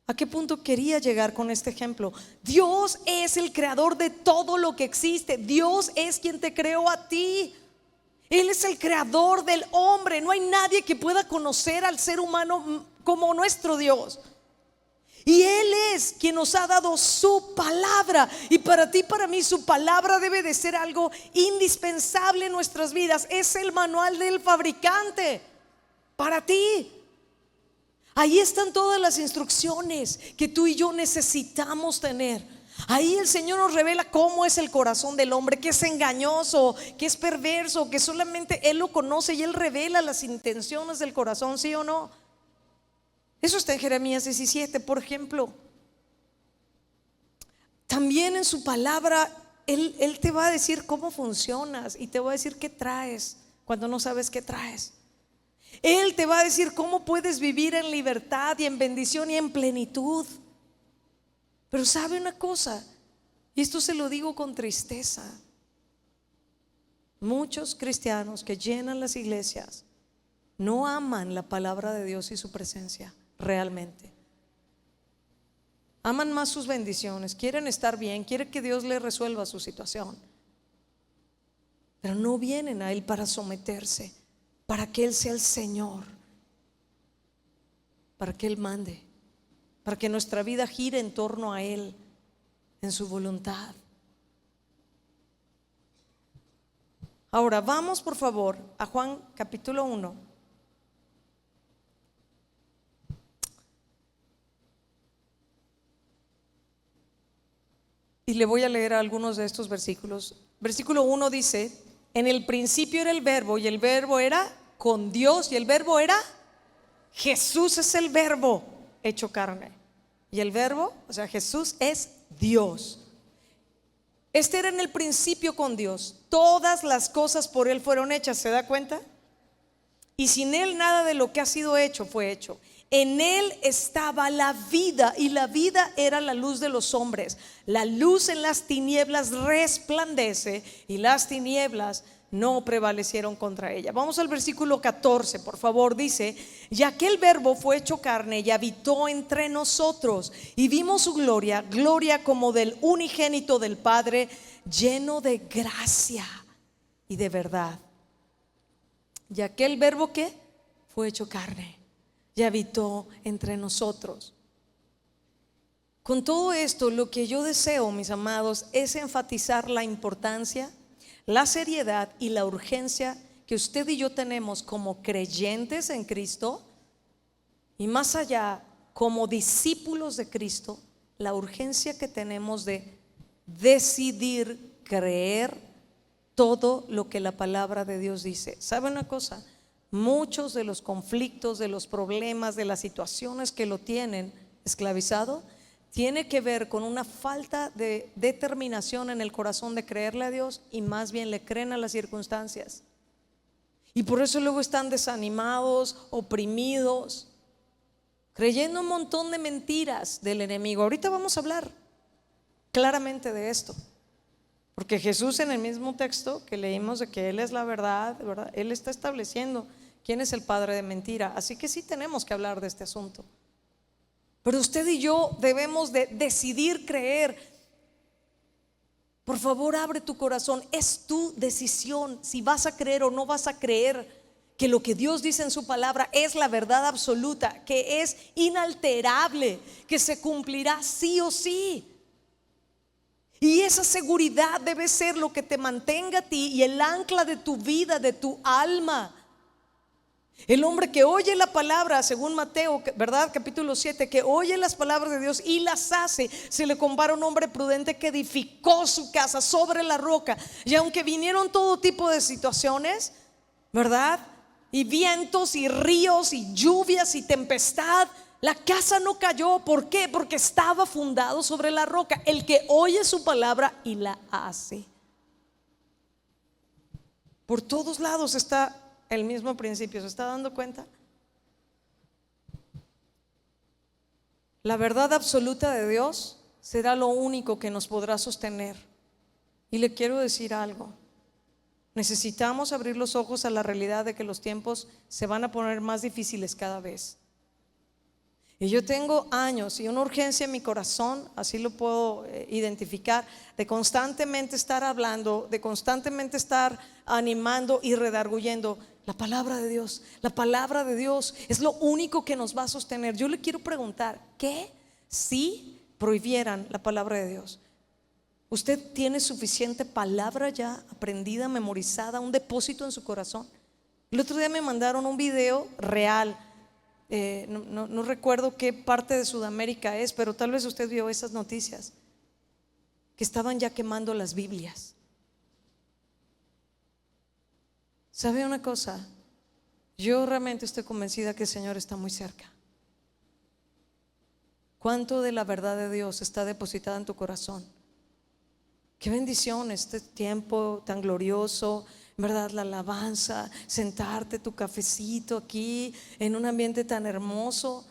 ¿A qué punto quería llegar con este ejemplo? Dios es el creador de todo lo que existe. Dios es quien te creó a ti. Él es el creador del hombre. No hay nadie que pueda conocer al ser humano como nuestro Dios. Y Él es quien nos ha dado su palabra. Y para ti, para mí, su palabra debe de ser algo indispensable en nuestras vidas. Es el manual del fabricante para ti. Ahí están todas las instrucciones que tú y yo necesitamos tener. Ahí el Señor nos revela cómo es el corazón del hombre, que es engañoso, que es perverso, que solamente Él lo conoce y Él revela las intenciones del corazón, ¿sí o no? Eso está en Jeremías 17, por ejemplo. También en su palabra Él te va a decir cómo funcionas y te va a decir qué traes cuando no sabes qué traes. Él te va a decir cómo puedes vivir en libertad y en bendición y en plenitud. Pero sabe una cosa, y esto se lo digo con tristeza: muchos cristianos que llenan las iglesias no aman la palabra de Dios y su presencia realmente. Aman más sus bendiciones, quieren estar bien, quieren que Dios les resuelva su situación, pero no vienen a Él para someterse, para que Él sea el Señor, para que Él mande, para que nuestra vida gire en torno a Él, en su voluntad. Ahora vamos por favor a Juan capítulo 1. Y le voy a leer algunos de estos versículos. Versículo 1 dice: en el principio era el verbo, y el verbo era con Dios, y el verbo era Jesús. Es el verbo hecho carne. Y el verbo, o sea, Jesús es Dios. Este era en el principio con Dios. Todas las cosas por Él fueron hechas, ¿se da cuenta? Y sin Él nada de lo que ha sido hecho fue hecho. En Él estaba la vida, y la vida era la luz de los hombres. La luz en las tinieblas resplandece, y las tinieblas no prevalecieron contra ella. Vamos al versículo 14, por favor. Dice: y aquel verbo fue hecho carne y habitó entre nosotros, y vimos su gloria, gloria como del unigénito del Padre, lleno de gracia y de verdad. Y aquel verbo que fue hecho carne y habitó entre nosotros. Con todo esto, lo que yo deseo, mis amados, es enfatizar la importancia, la seriedad y la urgencia que usted y yo tenemos como creyentes en Cristo, y más allá, como discípulos de Cristo, la urgencia que tenemos de decidir creer todo lo que la palabra de Dios dice. ¿Sabe una cosa? Muchos de los conflictos, de los problemas, de las situaciones que lo tienen esclavizado, tiene que ver con una falta de determinación en el corazón de creerle a Dios, y más bien le creen a las circunstancias. Y por eso luego están desanimados, oprimidos, creyendo un montón de mentiras del enemigo. Ahorita vamos a hablar claramente de esto, porque Jesús, en el mismo texto que leímos de que Él es la verdad, ¿verdad?, Él está estableciendo quién es el padre de mentira. Así que sí tenemos que hablar de este asunto. Pero usted y yo debemos de decidir creer. Por favor, abre tu corazón. Es tu decisión si vas a creer o no vas a creer que lo que Dios dice en su palabra es la verdad absoluta, que es inalterable, que se cumplirá sí o sí. Y esa seguridad debe ser lo que te mantenga a ti y el ancla de tu vida, de tu alma. El hombre que oye la palabra, según Mateo, ¿verdad? Capítulo 7, que oye las palabras de Dios y las hace, se le compara a un hombre prudente que edificó su casa sobre la roca. Y aunque vinieron todo tipo de situaciones, ¿verdad?, y vientos y ríos y lluvias y tempestad, la casa no cayó. ¿Por qué? Porque estaba fundado sobre la roca. El que oye su palabra y la hace. Por todos lados está el mismo principio. ¿Se está dando cuenta? La verdad absoluta de Dios será lo único que nos podrá sostener. Y le quiero decir algo: necesitamos abrir los ojos a la realidad de que los tiempos se van a poner más difíciles cada vez. Y yo tengo años y una urgencia en mi corazón, así lo puedo identificar, de constantemente estar hablando, de constantemente estar animando y redarguyendo la palabra de Dios. La palabra de Dios es lo único que nos va a sostener. Yo le quiero preguntar: ¿qué si prohibieran la palabra de Dios. ¿Usted tiene suficiente palabra ya aprendida, memorizada, un depósito en su corazón? El otro día me mandaron un video real. No recuerdo qué parte de Sudamérica es, pero tal vez usted vio esas noticias, que estaban ya quemando las Biblias. ¿Sabe una cosa? Yo realmente estoy convencida que el Señor está muy cerca. ¿Cuánto de la verdad de Dios está depositada en tu corazón? Qué bendición este tiempo tan glorioso, ¿verdad? La alabanza, sentarte, tu cafecito aquí en un ambiente tan hermoso,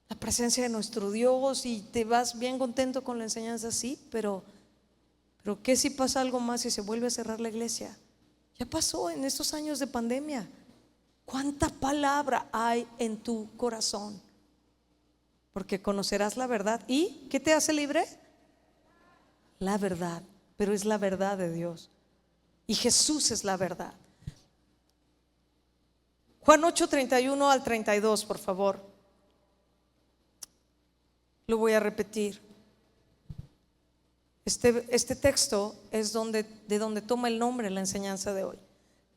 la presencia de nuestro Dios, y te vas bien contento con la enseñanza, sí, pero ¿qué si pasa algo más y se vuelve a cerrar la iglesia? Ya pasó en estos años de pandemia. ¿Cuánta palabra hay en tu corazón? Porque conocerás la verdad. ¿Y qué te hace libre? La verdad, pero es la verdad de Dios. Y Jesús es la verdad. Juan 8:31 al 32, por favor. Lo voy a repetir. Este texto es de donde toma el nombre la enseñanza de hoy.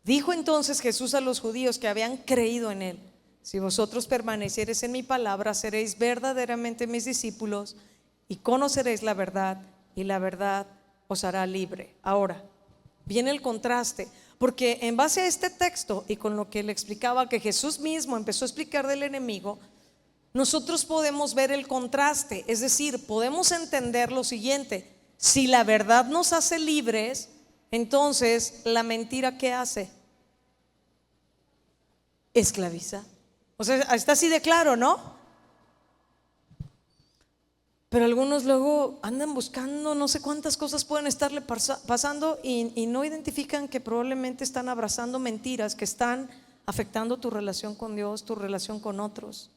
Dijo entonces Jesús a los judíos que habían creído en él: si vosotros permaneciereis en mi palabra, seréis verdaderamente mis discípulos y conoceréis la verdad, y la verdad os hará libre. Ahora viene el contraste, porque en base a este texto y con lo que le explicaba, que Jesús mismo empezó a explicar del enemigo, nosotros podemos ver el contraste. Es decir, podemos entender lo siguiente: si la verdad nos hace libres, entonces la mentira, ¿qué hace? Esclaviza. O sea, está así de claro, ¿no? Pero algunos luego andan buscando, no sé cuántas cosas pueden estarle pasando y no identifican que probablemente están abrazando mentiras que están afectando tu relación con Dios, tu relación con otros.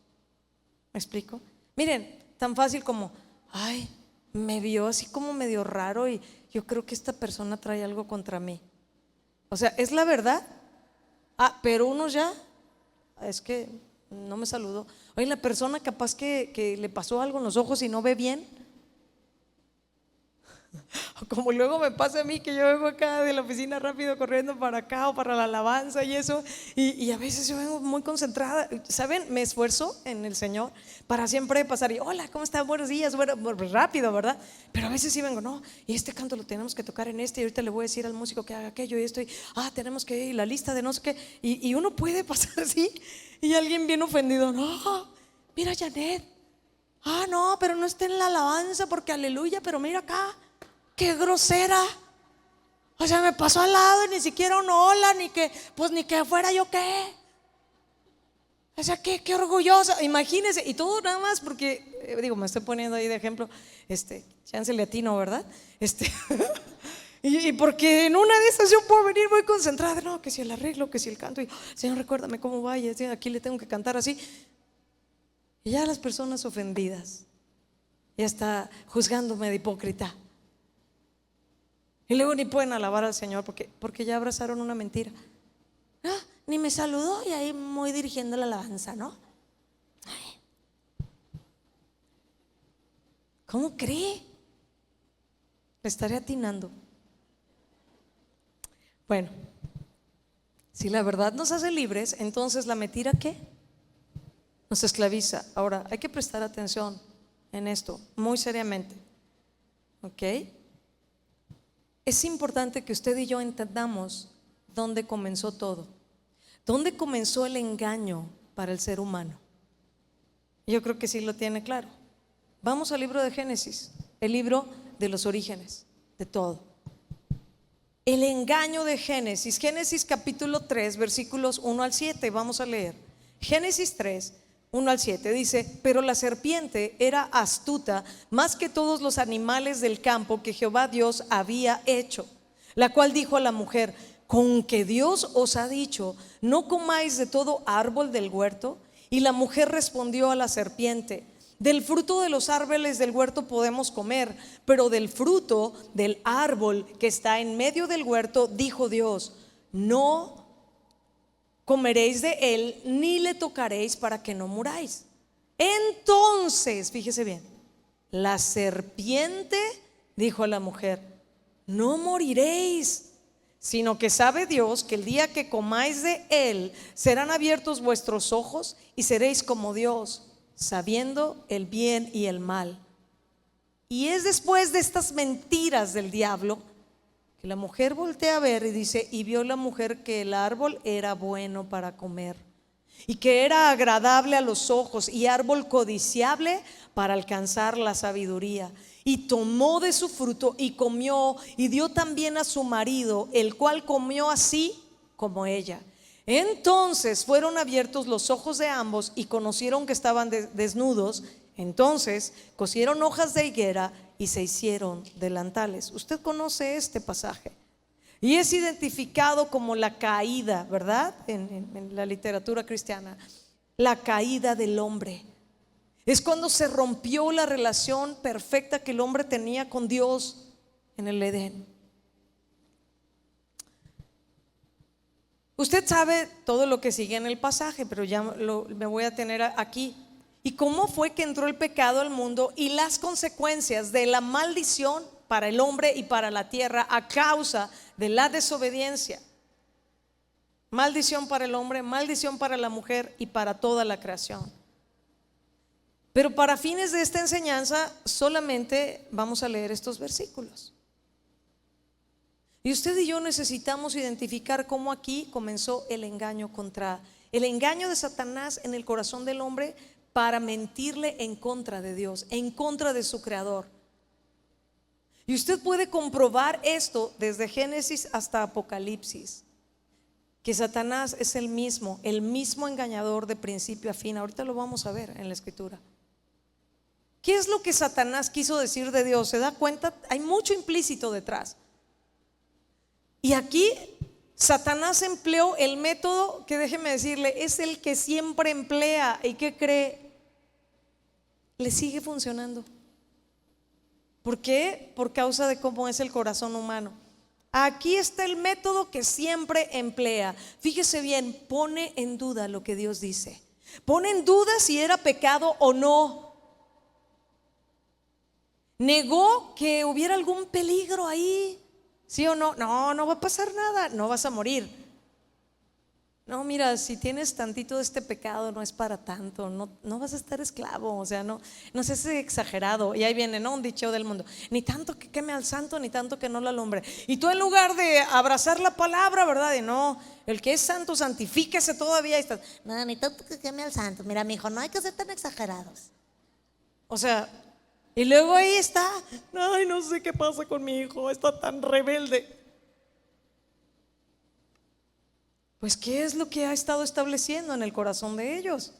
¿Me explico? Miren, tan fácil como: ay, me vio así como medio raro y yo creo que esta persona trae algo contra mí. O sea, ¿es la verdad? Pero unos ya, es que no me saludó. Oye, la persona capaz que le pasó algo en los ojos y no ve bien. Como luego me pasa a mí, que yo vengo acá de la oficina rápido corriendo para acá o para la alabanza y eso, y a veces yo vengo muy concentrada. ¿Saben? Me esfuerzo en el Señor para siempre pasar y: hola, ¿cómo estás? Buenos días. Bueno, rápido, ¿verdad? Pero a veces sí vengo: no, y este canto lo tenemos que tocar en este, y ahorita le voy a decir al músico que haga aquello y esto, y tenemos que ir la lista de no sé qué, y uno puede pasar así, y alguien bien ofendido: no, mira, Janet, no, pero no está en la alabanza porque aleluya, pero mira acá, qué grosera. O sea, me pasó al lado y ni siquiera un hola, ni que fuera yo qué. O sea, qué orgullosa. Imagínense, y todo nada más porque, me estoy poniendo ahí de ejemplo, chance latino, ¿verdad? Y porque en una de esas yo puedo venir muy concentrada, no, que si el arreglo, que si el canto, y Señor, recuérdame cómo va, y aquí le tengo que cantar así. Y ya las personas ofendidas, ya está juzgándome de hipócrita. Y luego ni pueden alabar al Señor porque ya abrazaron una mentira. Ni me saludó, y ahí muy dirigiendo la alabanza, ¿no? ¿Cómo cree? Le estaré atinando. Bueno, si la verdad nos hace libres, entonces la mentira, ¿qué? Nos esclaviza. Ahora, hay que prestar atención en esto muy seriamente, ¿ok? Es importante que usted y yo entendamos dónde comenzó todo, dónde comenzó el engaño para el ser humano. Yo creo que sí lo tiene claro. Vamos al libro de Génesis, el libro de los orígenes de todo. El engaño de Génesis, Génesis capítulo 3, versículos 1 al 7. Vamos a leer Génesis 3, 1 al 7. Dice: pero la serpiente era astuta más que todos los animales del campo que Jehová Dios había hecho, la cual dijo a la mujer: ¿con que Dios os ha dicho, no comáis de todo árbol del huerto? Y la mujer respondió a la serpiente: del fruto de los árboles del huerto podemos comer, pero del fruto del árbol que está en medio del huerto, dijo Dios, no comeréis de él, ni le tocaréis para que no muráis. Entonces, fíjese bien, la serpiente dijo a la mujer: no moriréis, sino que sabe Dios que el día que comáis de él serán abiertos vuestros ojos y seréis como Dios, sabiendo el bien y el mal. Y es después de estas mentiras del diablo que la mujer voltea a ver y dice: y vio la mujer que el árbol era bueno para comer y que era agradable a los ojos y árbol codiciable para alcanzar la sabiduría. Y tomó de su fruto y comió, y dio también a su marido, el cual comió así como ella. Entonces fueron abiertos los ojos de ambos y conocieron que estaban desnudos. Entonces cosieron hojas de higuera y se hicieron delantales. Usted conoce este pasaje y es identificado como la caída, ¿verdad? En la literatura cristiana, la caída del hombre. Es cuando se rompió la relación perfecta que el hombre tenía con Dios en el Edén. Usted sabe todo lo que sigue en el pasaje, pero ya me voy a tener aquí. ¿Y cómo fue que entró el pecado al mundo y las consecuencias de la maldición para el hombre y para la tierra a causa de la desobediencia? Maldición para el hombre, maldición para la mujer y para toda la creación. Pero para fines de esta enseñanza solamente vamos a leer estos versículos. Y usted y yo necesitamos identificar cómo aquí comenzó el engaño de Satanás en el corazón del hombre para mentirle en contra de Dios, en contra de su creador. Y usted puede comprobar esto desde Génesis hasta Apocalipsis, que Satanás es el mismo engañador de principio a fin. Ahorita lo vamos a ver en la escritura. ¿Qué es lo que Satanás quiso decir de Dios? ¿Se da cuenta? Hay mucho implícito detrás. Y aquí Satanás empleó el método que, déjeme decirle, es el que siempre emplea. ¿Y qué cree? Le sigue funcionando. ¿Por qué? Por causa de cómo es el corazón humano. Aquí está el método que siempre emplea. Fíjese bien, pone en duda lo que Dios dice. Pone en duda si era pecado o no. Negó que hubiera algún peligro ahí. ¿Sí o no? No, no va a pasar nada, no vas a morir. No, mira, si tienes tantito de este pecado, no es para tanto, no vas a estar esclavo. O sea, no seas exagerado. Y ahí viene, ¿no? Un dicho del mundo: ni tanto que queme al santo, ni tanto que no lo alumbre. Y tú, en lugar de abrazar la palabra, ¿verdad? Y no, el que es santo, santifíquese todavía. Y estás, No, ni tanto que queme al santo. Mira, mijo, no hay que ser tan exagerados. o sea, y luego ahí está: ay, no sé qué pasa con mi hijo, está tan rebelde. Pues ¿qué es lo que ha estado estableciendo en el corazón de ellos?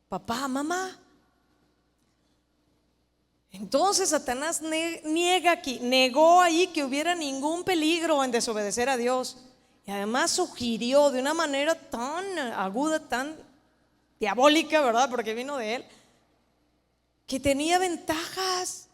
Papá, mamá. Entonces Satanás negó ahí que hubiera ningún peligro en desobedecer a Dios. Y además sugirió de una manera tan aguda, tan diabólica, ¿verdad? Porque vino de él, que tenía ventajas,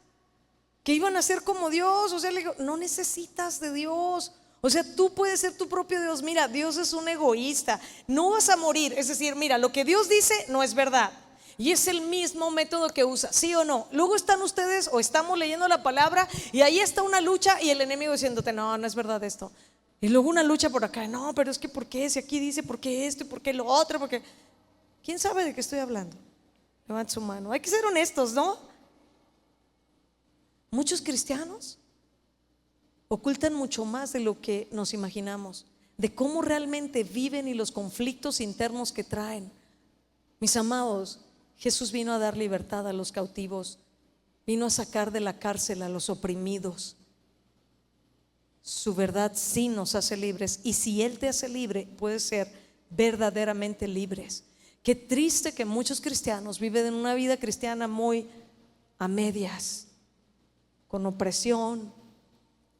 que iban a ser como Dios. O sea, le digo: no necesitas de Dios. O sea, tú puedes ser tu propio Dios. Mira, Dios es un egoísta. No vas a morir. Es decir, mira, lo que Dios dice no es verdad. Y es el mismo método que usa, ¿sí o no? Luego están ustedes o estamos leyendo la palabra y ahí está una lucha y el enemigo diciéndote: no, no es verdad esto. Y luego una lucha por acá: no, pero es que ¿por qué? Si aquí dice ¿por qué esto y por qué lo otro? Porque ¿quién sabe de qué estoy hablando? Levanta su mano. Hay que ser honestos, ¿no? Muchos cristianos ocultan mucho más de lo que nos imaginamos, de cómo realmente viven y los conflictos internos que traen. Mis amados, Jesús vino a dar libertad a los cautivos, vino a sacar de la cárcel a los oprimidos. Su verdad sí nos hace libres, y si Él te hace libre, puedes ser verdaderamente libres. Qué triste que muchos cristianos viven en una vida cristiana muy a medias, con opresión,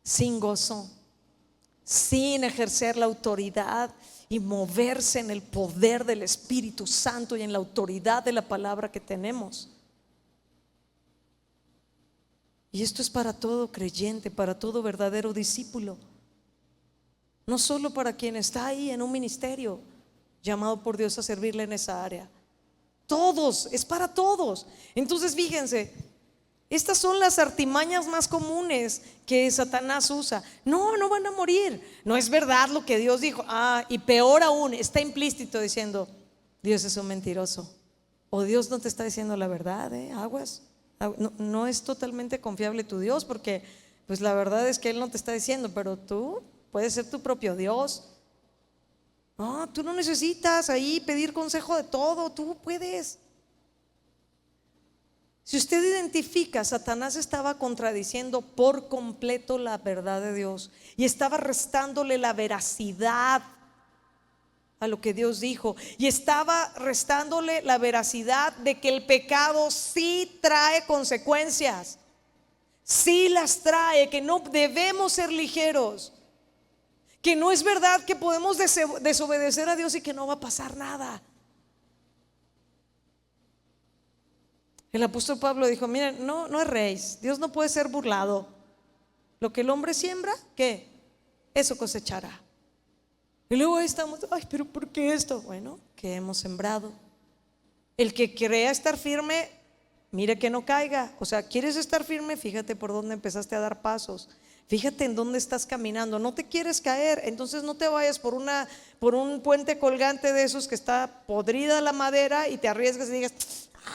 sin gozo, sin ejercer la autoridad y moverse en el poder del Espíritu Santo y en la autoridad de la palabra que tenemos. Y esto es para todo creyente, para todo verdadero discípulo, no solo para quien está ahí en un ministerio llamado por Dios a servirle en esa área. Todos, es para todos. Entonces fíjense, estas son las artimañas más comunes que Satanás usa. No, no van a morir. No es verdad lo que Dios dijo. Y peor aún, está implícito diciendo, Dios es un mentiroso. O Dios no te está diciendo la verdad, aguas. No, no es totalmente confiable tu Dios, porque pues la verdad es que Él no te está diciendo, pero tú puedes ser tu propio Dios. No, tú no necesitas ahí pedir consejo de todo, tú puedes. Si usted identifica, Satanás estaba contradiciendo por completo la verdad de Dios y estaba restándole la veracidad a lo que Dios dijo, y estaba restándole la veracidad de que el pecado sí trae consecuencias, sí las trae, que no debemos ser ligeros, que no es verdad que podemos desobedecer a Dios y que no va a pasar nada. El apóstol Pablo dijo, miren, no erréis, Dios no puede ser burlado. Lo que el hombre siembra, ¿qué? Eso cosechará. Y luego estamos, pero ¿por qué esto? Bueno, que hemos sembrado. El que crea estar firme, mire que no caiga. O sea, ¿quieres estar firme? Fíjate por dónde empezaste a dar pasos. Fíjate en dónde estás caminando. No te quieres caer, entonces no te vayas por un puente colgante de esos que está podrida la madera y te arriesgas y digas,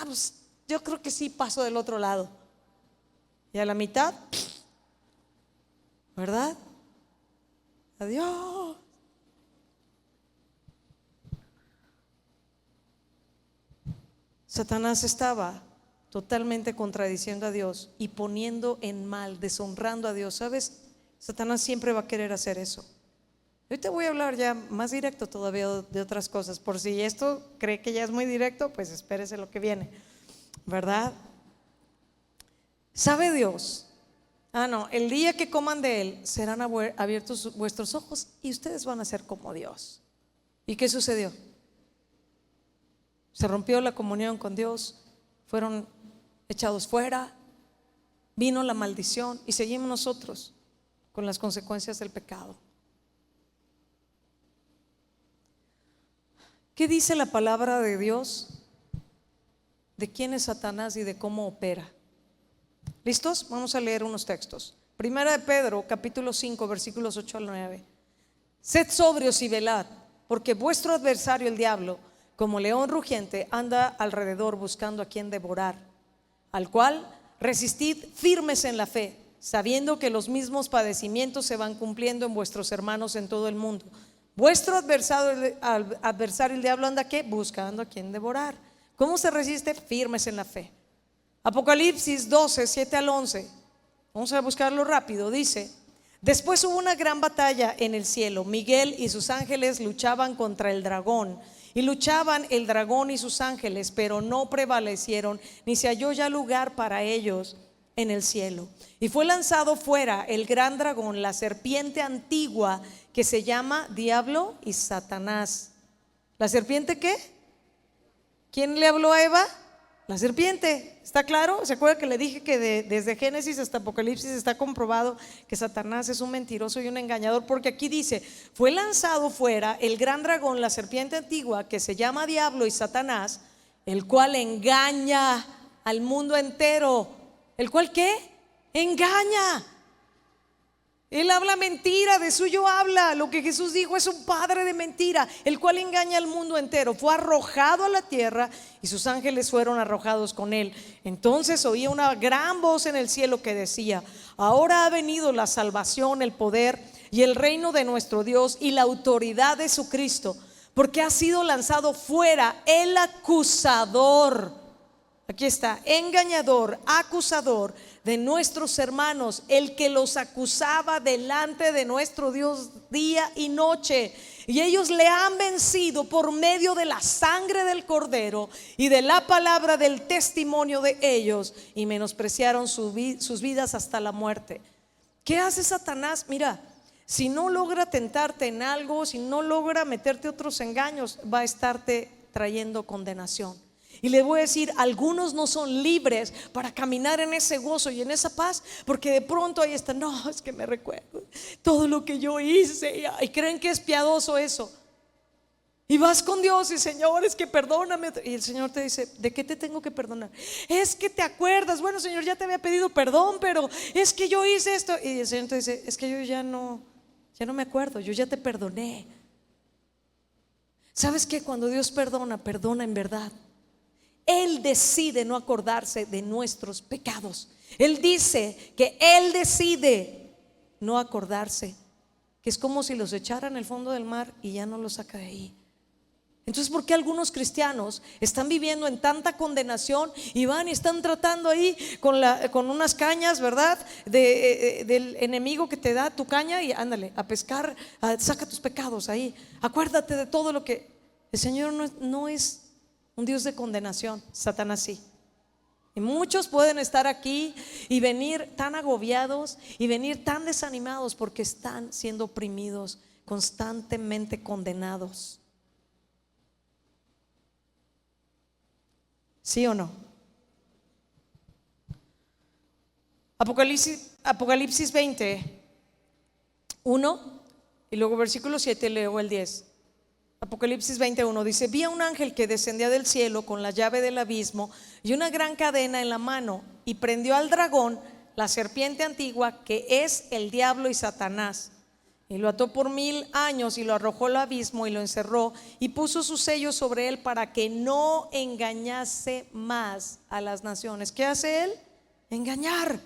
pues yo creo que sí paso del otro lado. Y a la mitad, ¿verdad? Adiós. Satanás estaba totalmente contradiciendo a Dios y poniendo en mal, deshonrando a Dios. ¿Sabes? Satanás siempre va a querer hacer eso. Hoy te voy a hablar ya más directo todavía de otras cosas. Por si esto cree que ya es muy directo, pues espérese lo que viene, ¿verdad? ¿Sabe Dios? No, el día que coman de él serán abiertos vuestros ojos y ustedes van a ser como Dios. ¿Y qué sucedió? Se rompió la comunión con Dios, fueron echados fuera, vino la maldición y seguimos nosotros con las consecuencias del pecado. ¿Qué dice la palabra de Dios de quién es Satanás y de cómo opera? ¿Listos? Vamos a leer unos textos. Primera de Pedro, capítulo 5, versículos 8 al 9. Sed sobrios y velad, porque vuestro adversario el diablo, como león rugiente, anda alrededor buscando a quien devorar, al cual resistid firmes en la fe, sabiendo que los mismos padecimientos se van cumpliendo en vuestros hermanos en todo el mundo. Vuestro adversario el diablo anda ¿qué? Buscando a quien devorar. ¿Cómo se resiste? Firmes en la fe. Apocalipsis 12, 7 al 11. Vamos a buscarlo rápido. Dice: después hubo una gran batalla en el cielo. Miguel y sus ángeles luchaban contra el dragón. Y luchaban el dragón y sus ángeles, pero no prevalecieron, ni se halló ya lugar para ellos en el cielo. Y fue lanzado fuera el gran dragón, la serpiente antigua, que se llama Diablo y Satanás. ¿La serpiente qué? ¿Quién le habló a Eva? La serpiente. ¿Está claro? ¿Se acuerda que le dije que desde Génesis hasta Apocalipsis está comprobado que Satanás es un mentiroso y un engañador? Porque aquí dice, fue lanzado fuera el gran dragón, la serpiente antigua, que se llama Diablo y Satanás, el cual engaña al mundo entero. ¿El cual qué? Engaña. Él habla mentira, de suyo habla. Lo que Jesús dijo es un padre de mentira, el cual engaña al mundo entero. Fue arrojado a la tierra y sus ángeles fueron arrojados con él. Entonces oía una gran voz en el cielo que decía: ahora ha venido la salvación, el poder y el reino de nuestro Dios y la autoridad de su Cristo, porque ha sido lanzado fuera el acusador. Aquí está, engañador, acusador de nuestros hermanos, el que los acusaba delante de nuestro Dios día y noche. Y ellos le han vencido por medio de la sangre del Cordero y de la palabra del testimonio de ellos, y menospreciaron sus vidas hasta la muerte. ¿Qué hace Satanás? Mira, si no logra tentarte en algo, si no logra meterte otros engaños, va a estarte trayendo condenación. Y le voy a decir, algunos no son libres para caminar en ese gozo y en esa paz, porque de pronto ahí están, no, es que me recuerdo todo lo que yo hice, y creen que es piadoso eso. Y vas con Dios y Señor, es que perdóname. Y el Señor te dice, ¿de qué te tengo que perdonar? Es que te acuerdas, bueno Señor, ya te había pedido perdón, pero es que yo hice esto. Y el Señor te dice, es que yo ya no me acuerdo, yo ya te perdoné. ¿Sabes qué? Cuando Dios perdona, perdona en verdad. Él decide no acordarse de nuestros pecados. Él dice que Él decide no acordarse, que es como si los echara en el fondo del mar y ya no los saca de ahí. Entonces, ¿por qué algunos cristianos están viviendo en tanta condenación y van y están tratando ahí con unas cañas, ¿verdad? Del enemigo que te da tu caña y ándale a pescar, saca tus pecados ahí. Acuérdate de todo lo que el Señor no es un Dios de condenación, Satanás sí. Y muchos pueden estar aquí y venir tan agobiados y venir tan desanimados porque están siendo oprimidos, constantemente condenados. ¿Sí o no? Apocalipsis 20, 1 y luego versículo 7, leo el 10. Apocalipsis 21 dice: vi a un ángel que descendía del cielo con la llave del abismo y una gran cadena en la mano, y prendió al dragón, la serpiente antigua, que es el diablo y Satanás, y lo ató por 1000 años y lo arrojó al abismo y lo encerró y puso su sello sobre él para que no engañase más a las naciones. ¿Qué hace él? Engañar,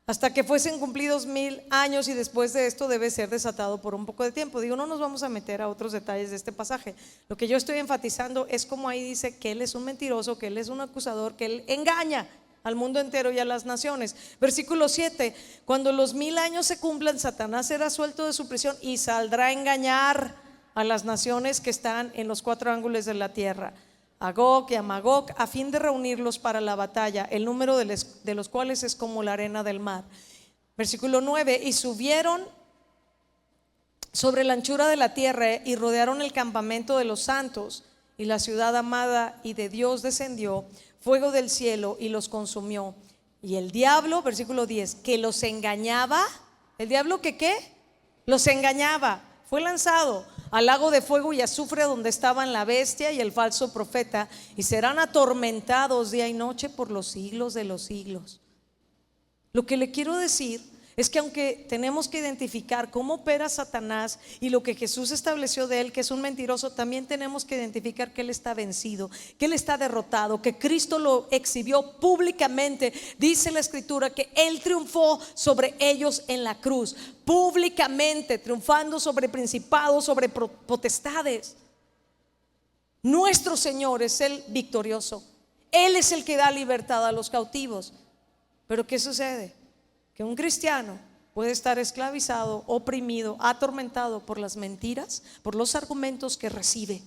hasta que fuesen cumplidos 1000 años, y después de esto debe ser desatado por un poco de tiempo. Digo, no nos vamos a meter a otros detalles de este pasaje. Lo que yo estoy enfatizando es como ahí dice que él es un mentiroso, que él es un acusador, que él engaña al mundo entero y a las naciones. Versículo 7: cuando los 1000 años se cumplan, Satanás será suelto de su prisión y saldrá a engañar a las naciones que están en los 4 ángulos de la tierra, a Gog y a Magog, a fin de reunirlos para la batalla, el número de los cuales es como la arena del mar. Versículo 9: y subieron sobre la anchura de la tierra y rodearon el campamento de los santos, y la ciudad amada y de Dios descendió fuego del cielo y los consumió. Y el diablo, versículo 10, que los engañaba, el diablo que ¿qué? Los engañaba, fue lanzado al lago de fuego y azufre, donde estaban la bestia y el falso profeta, y serán atormentados día y noche por los siglos de los siglos. Lo que le quiero decir es que aunque tenemos que identificar cómo opera Satanás y lo que Jesús estableció de él, que es un mentiroso, también tenemos que identificar que él está vencido, que él está derrotado, que Cristo lo exhibió públicamente. Dice la Escritura que él triunfó sobre ellos en la cruz, públicamente, triunfando sobre principados, sobre potestades. Nuestro Señor es el victorioso, Él es el que da libertad a los cautivos. Pero ¿qué sucede? Que un cristiano puede estar esclavizado, oprimido, atormentado por las mentiras, por los argumentos que recibe,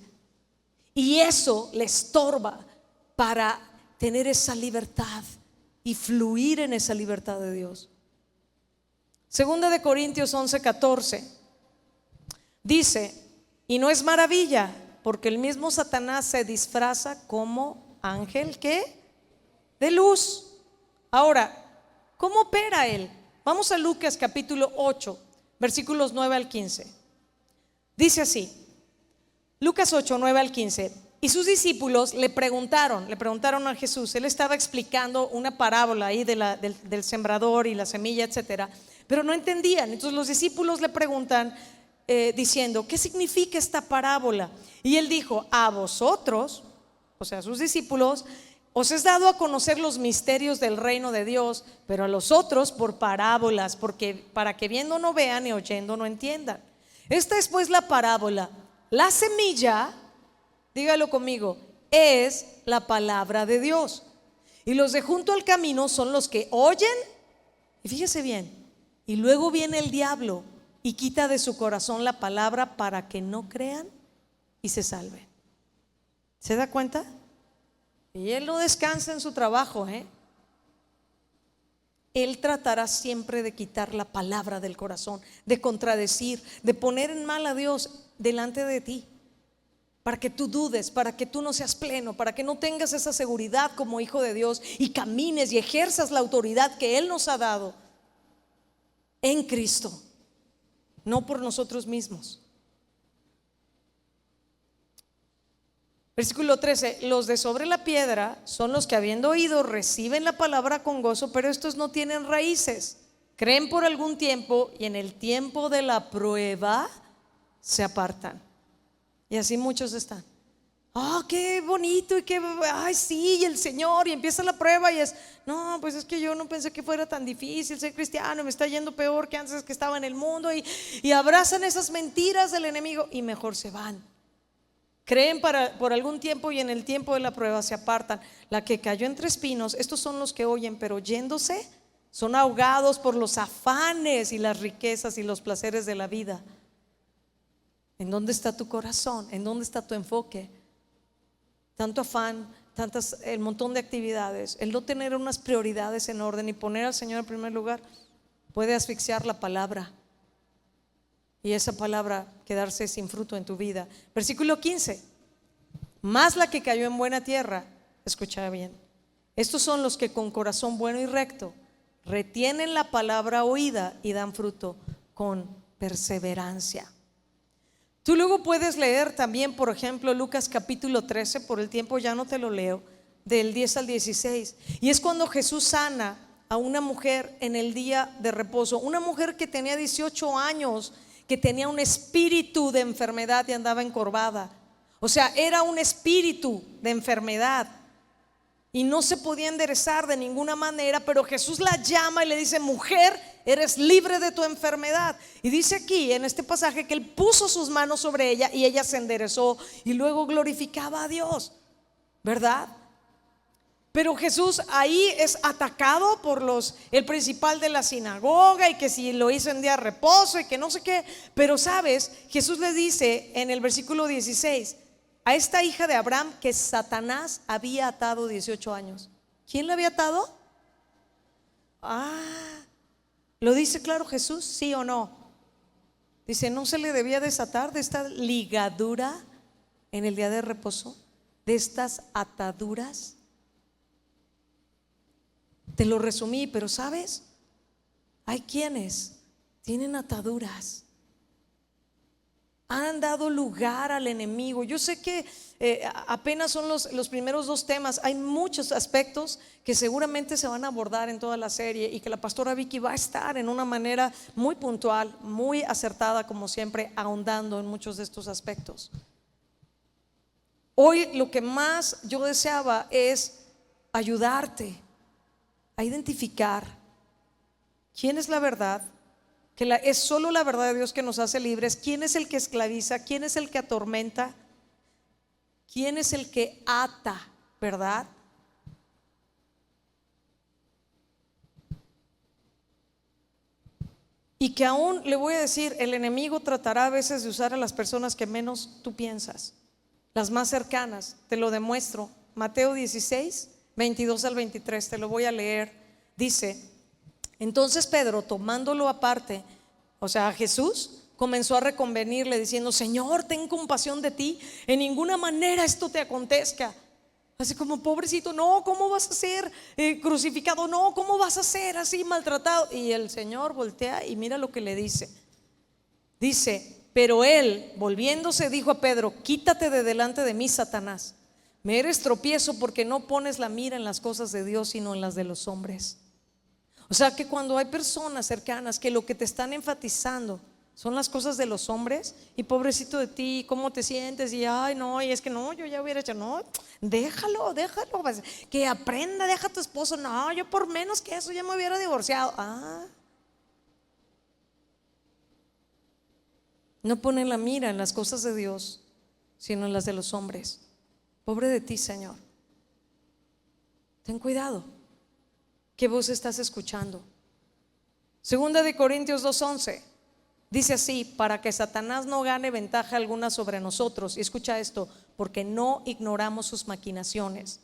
y eso le estorba para tener esa libertad y fluir en esa libertad de Dios. Segunda de Corintios 11:14 dice: y no es maravilla, porque el mismo Satanás se disfraza como ángel ¿qué? De luz. Ahora, ¿cómo opera él? Vamos a Lucas capítulo 8, versículos 9 al 15. Dice así, Lucas 8, 9 al 15. Y sus discípulos le preguntaron a Jesús. Él estaba explicando una parábola ahí del sembrador y la semilla, etcétera, pero no entendían. Entonces los discípulos le preguntan diciendo: ¿qué significa esta parábola? Y él dijo: a vosotros, o sea, a sus discípulos, os es dado a conocer los misterios del reino de Dios, pero a los otros por parábolas, para que viendo no vean y oyendo no entiendan. Esta es pues la parábola. La semilla, dígalo conmigo, es la palabra de Dios. Y los de junto al camino son los que oyen, y fíjese bien, y luego viene el diablo y quita de su corazón la palabra para que no crean y se salven. ¿Se da cuenta? Y él no descansa en su trabajo, Él tratará siempre de quitar la palabra del corazón, de contradecir, de poner en mal a Dios delante de ti, para que tú dudes, para que tú no seas pleno, para que no tengas esa seguridad como hijo de Dios y camines y ejerzas la autoridad que Él nos ha dado en Cristo, no por nosotros mismos. Versículo 13, los de sobre la piedra son los que habiendo oído reciben la palabra con gozo, pero estos no tienen raíces. Creen por algún tiempo y en el tiempo de la prueba se apartan. Y así muchos están. Qué bonito y qué, ay sí, y el Señor, y empieza la prueba y es, no, pues es que yo no pensé que fuera tan difícil ser cristiano, me está yendo peor que antes que estaba en el mundo, y abrazan esas mentiras del enemigo y mejor se van. Creen por algún tiempo y en el tiempo de la prueba se apartan. La que cayó entre espinos, estos son los que oyen, pero yéndose son ahogados por los afanes y las riquezas y los placeres de la vida. ¿En dónde está tu corazón? ¿En dónde está tu enfoque? Tanto afán, el montón de actividades, el no tener unas prioridades en orden y poner al Señor en primer lugar puede asfixiar la palabra y esa palabra quedarse sin fruto en tu vida. Versículo 15, más la que cayó en buena tierra, escucha bien, estos son los que con corazón bueno y recto retienen la palabra oída y dan fruto con perseverancia. Tú luego puedes leer también, por ejemplo, Lucas capítulo 13, por el tiempo ya no te lo leo, del 10 al 16. Y es cuando Jesús sana a una mujer en el día de reposo. Una mujer que tenía 18 años, que tenía un espíritu de enfermedad y andaba encorvada. O sea, era un espíritu de enfermedad y no se podía enderezar de ninguna manera, pero Jesús la llama y le dice: mujer, eres libre de tu enfermedad. Y dice aquí en este pasaje que él puso sus manos sobre ella y ella se enderezó y luego glorificaba a Dios, ¿verdad? Pero Jesús ahí es atacado por el principal de la sinagoga, y que si lo hizo en día de reposo y que no sé qué. Pero sabes, Jesús le dice en el versículo 16 a esta hija de Abraham que Satanás había atado 18 años. ¿Quién la había atado? ¿Lo dice claro Jesús? ¿Sí o no? Dice, ¿no se le debía desatar de esta ligadura en el día de reposo? De estas ataduras. Te lo resumí, pero ¿sabes? Hay quienes tienen ataduras, han dado lugar al enemigo. Yo sé que apenas son los primeros 2 temas. Hay muchos aspectos que seguramente se van a abordar en toda la serie y que la pastora Vicky va a estar en una manera muy puntual, muy acertada, como siempre, ahondando en muchos de estos aspectos. Hoy lo que más yo deseaba es ayudarte a identificar quién es la verdad, que es solo la verdad de Dios que nos hace libres, quién es el que esclaviza, quién es el que atormenta, quién es el que ata, ¿verdad? Y que aún le voy a decir, el enemigo tratará a veces de usar a las personas que menos tú piensas, las más cercanas. Te lo demuestro. Mateo 16, 22 al 23, te lo voy a leer. Dice: entonces Pedro, tomándolo aparte, o sea, a Jesús, comenzó a reconvenirle diciendo: Señor, ten compasión de ti, en ninguna manera esto te acontezca. Así como, pobrecito, no, ¿cómo vas a ser crucificado? No, ¿cómo vas a ser así maltratado? Y el Señor voltea y mira lo que le dice. Dice: pero él, volviéndose, dijo a Pedro: quítate de delante de mí, Satanás, me eres tropiezo porque no pones la mira en las cosas de Dios, sino en las de los hombres. O sea que cuando hay personas cercanas que lo que te están enfatizando son las cosas de los hombres, y pobrecito de ti, ¿cómo te sientes? Y ay no, y es que no, yo ya hubiera hecho, no, déjalo, pues, que aprenda, deja a tu esposo, no, yo por menos que eso ya me hubiera divorciado. No ponen la mira en las cosas de Dios, sino en las de los hombres. Pobre de ti, Señor. Ten cuidado. ¿Qué voz estás escuchando? Segunda de Corintios 2:11 dice así: para que Satanás no gane ventaja alguna sobre nosotros. Y escucha esto: porque no ignoramos sus maquinaciones.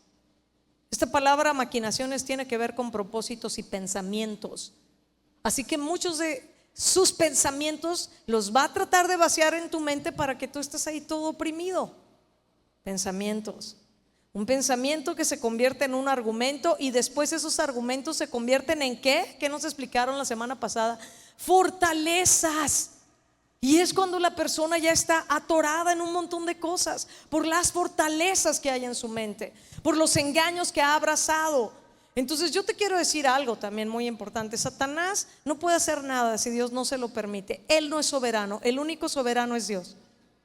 Esta palabra maquinaciones tiene que ver con propósitos y pensamientos. Así que muchos de sus pensamientos los va a tratar de vaciar en tu mente para que tú estés ahí todo oprimido. Pensamientos. Un pensamiento que se convierte en un argumento, y después esos argumentos se convierten en ¿qué? ¿Qué nos explicaron la semana pasada? Fortalezas. Y es cuando la persona ya está atorada en un montón de cosas, por las fortalezas que hay en su mente, por los engaños que ha abrazado. Entonces yo te quiero decir algo también muy importante. Satanás no puede hacer nada si Dios no se lo permite. Él no es soberano, el único soberano es Dios.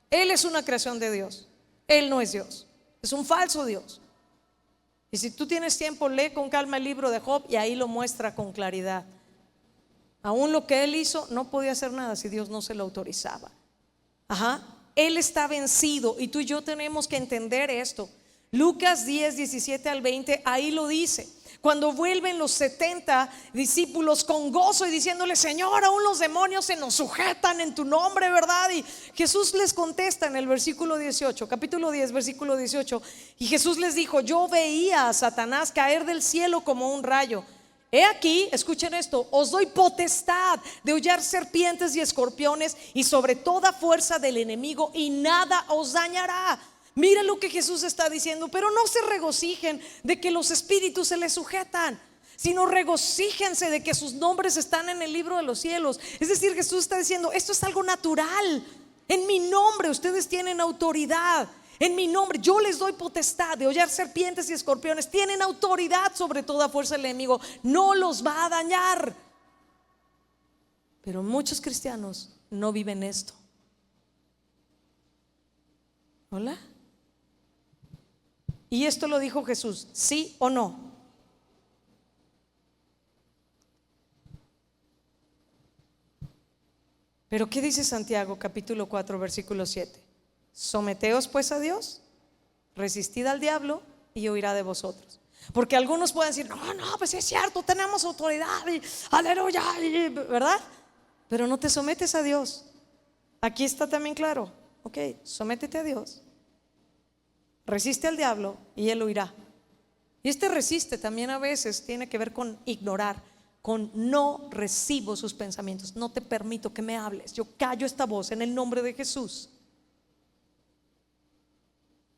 Él es una creación de Dios, Él no es Dios, es un falso Dios. Y si tú tienes tiempo, lee con calma el libro de Job y ahí lo muestra con claridad. Aún lo que él hizo no podía hacer nada si Dios no se lo autorizaba. Él está vencido y tú y yo tenemos que entender esto. Lucas 10, 17 al 20, ahí lo dice. Cuando vuelven los 70 discípulos con gozo y diciéndole: Señor, aún los demonios se nos sujetan en tu nombre, ¿verdad? Y Jesús les contesta en el versículo 18, capítulo 10, versículo 18. Y Jesús les dijo: yo veía a Satanás caer del cielo como un rayo. He aquí, escuchen esto, os doy potestad de hollar serpientes y escorpiones y sobre toda fuerza del enemigo, y nada os dañará. Mira lo que Jesús está diciendo. Pero no se regocijen de que los espíritus se les sujetan, sino regocíjense de que sus nombres están en el libro de los cielos. Es decir, Jesús está diciendo: esto es algo natural. En mi nombre ustedes tienen autoridad. En mi nombre yo les doy potestad de hollar serpientes y escorpiones. Tienen autoridad sobre toda fuerza del enemigo. No los va a dañar. Pero muchos cristianos no viven esto. ¿Hola? Y esto lo dijo Jesús, ¿sí o no? Pero ¿qué dice Santiago capítulo 4 versículo 7? Someteos pues a Dios, resistid al diablo y huirá de vosotros. Porque algunos pueden decir: no, pues es cierto, tenemos autoridad y aleluya, ¿verdad? Pero no te sometes a Dios. Aquí está también claro. Ok, sométete a Dios, resiste al diablo y él huirá. Y este resiste también a veces tiene que ver con ignorar, con no recibo sus pensamientos, no te permito que me hables, yo callo esta voz en el nombre de Jesús.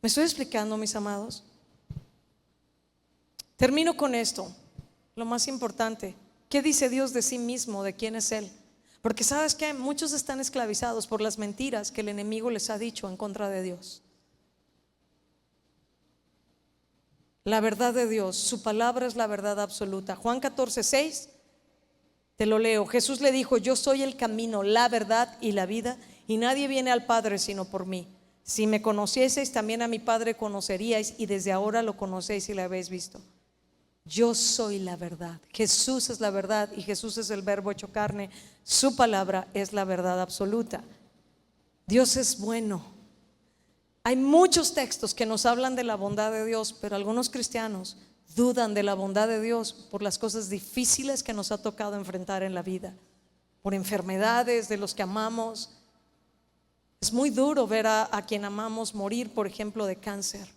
¿Me estoy explicando, mis amados? Termino con esto, lo más importante. ¿Qué dice Dios de sí mismo, de quién es Él? Porque sabes que muchos están esclavizados por las mentiras que el enemigo les ha dicho en contra de Dios. La verdad de Dios, su palabra es la verdad absoluta. Juan 14, 6, te lo leo. Jesús le dijo: yo soy el camino, la verdad y la vida, y nadie viene al Padre sino por mí. Si me conocieseis, también a mi Padre conoceríais, y desde ahora lo conocéis y lo habéis visto. Yo soy la verdad. Jesús es la verdad y Jesús es el verbo hecho carne. Su palabra es la verdad absoluta. Dios es bueno. Hay muchos textos que nos hablan de la bondad de Dios, pero algunos cristianos dudan de la bondad de Dios por las cosas difíciles que nos ha tocado enfrentar en la vida, por enfermedades de los que amamos. Es muy duro ver a quien amamos morir, por ejemplo, de cáncer.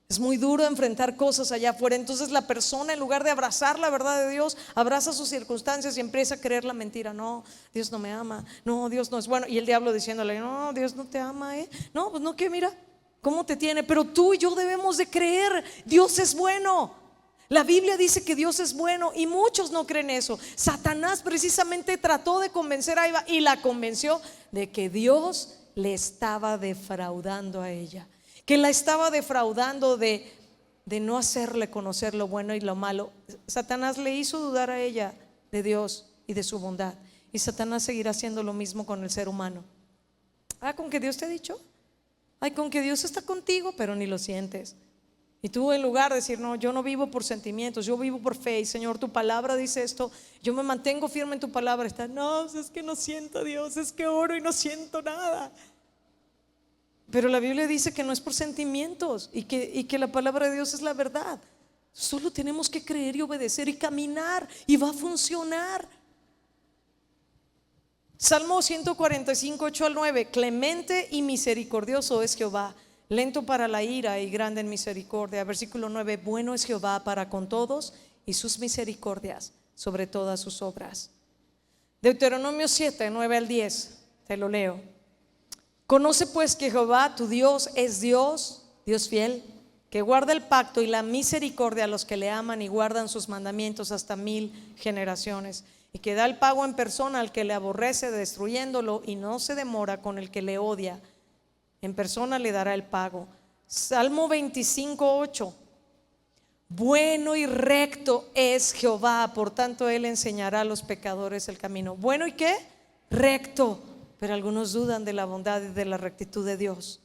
Es muy duro enfrentar cosas allá afuera. Entonces la persona, en lugar de abrazar la verdad de Dios, abraza sus circunstancias y empieza a creer la mentira. No, Dios no me ama. No, Dios no es bueno. Y el diablo diciéndole: no, Dios no te ama, No, pues no, que mira cómo te tiene. Pero tú y yo debemos de creer: Dios es bueno. La Biblia dice que Dios es bueno y muchos no creen eso. Satanás precisamente trató de convencer a Eva y la convenció de que Dios le estaba defraudando a ella, que la estaba defraudando de no hacerle conocer lo bueno y lo malo. Satanás le hizo dudar a ella de Dios y de su bondad, y Satanás seguirá haciendo lo mismo con el ser humano. Con que Dios te ha dicho, con que Dios está contigo, pero ni lo sientes. Y tú, en lugar de decir: no, yo no vivo por sentimientos, yo vivo por fe, y Señor, tu palabra dice esto, yo me mantengo firme en tu palabra. No, es que no siento a Dios, es que oro y no siento nada. Pero la Biblia dice que no es por sentimientos y que la palabra de Dios es la verdad. Solo tenemos que creer y obedecer y caminar, y va a funcionar. Salmo 145, 8 al 9. Clemente y misericordioso es Jehová, lento para la ira y grande en misericordia. Versículo 9. Bueno es Jehová para con todos, y sus misericordias sobre todas sus obras. Deuteronomio 7, 9 al 10. Te lo leo. Conoce pues que Jehová tu Dios es Dios, Dios fiel, que guarda el pacto y la misericordia a los que le aman y guardan sus mandamientos hasta 1000 generaciones, y que da el pago en persona al que le aborrece, destruyéndolo, y no se demora con el que le odia. En persona le dará el pago. Salmo 25:8. Bueno y recto es Jehová, por tanto Él enseñará a los pecadores el camino. ¿Bueno y qué? Recto. Pero algunos dudan de la bondad y de la rectitud de Dios.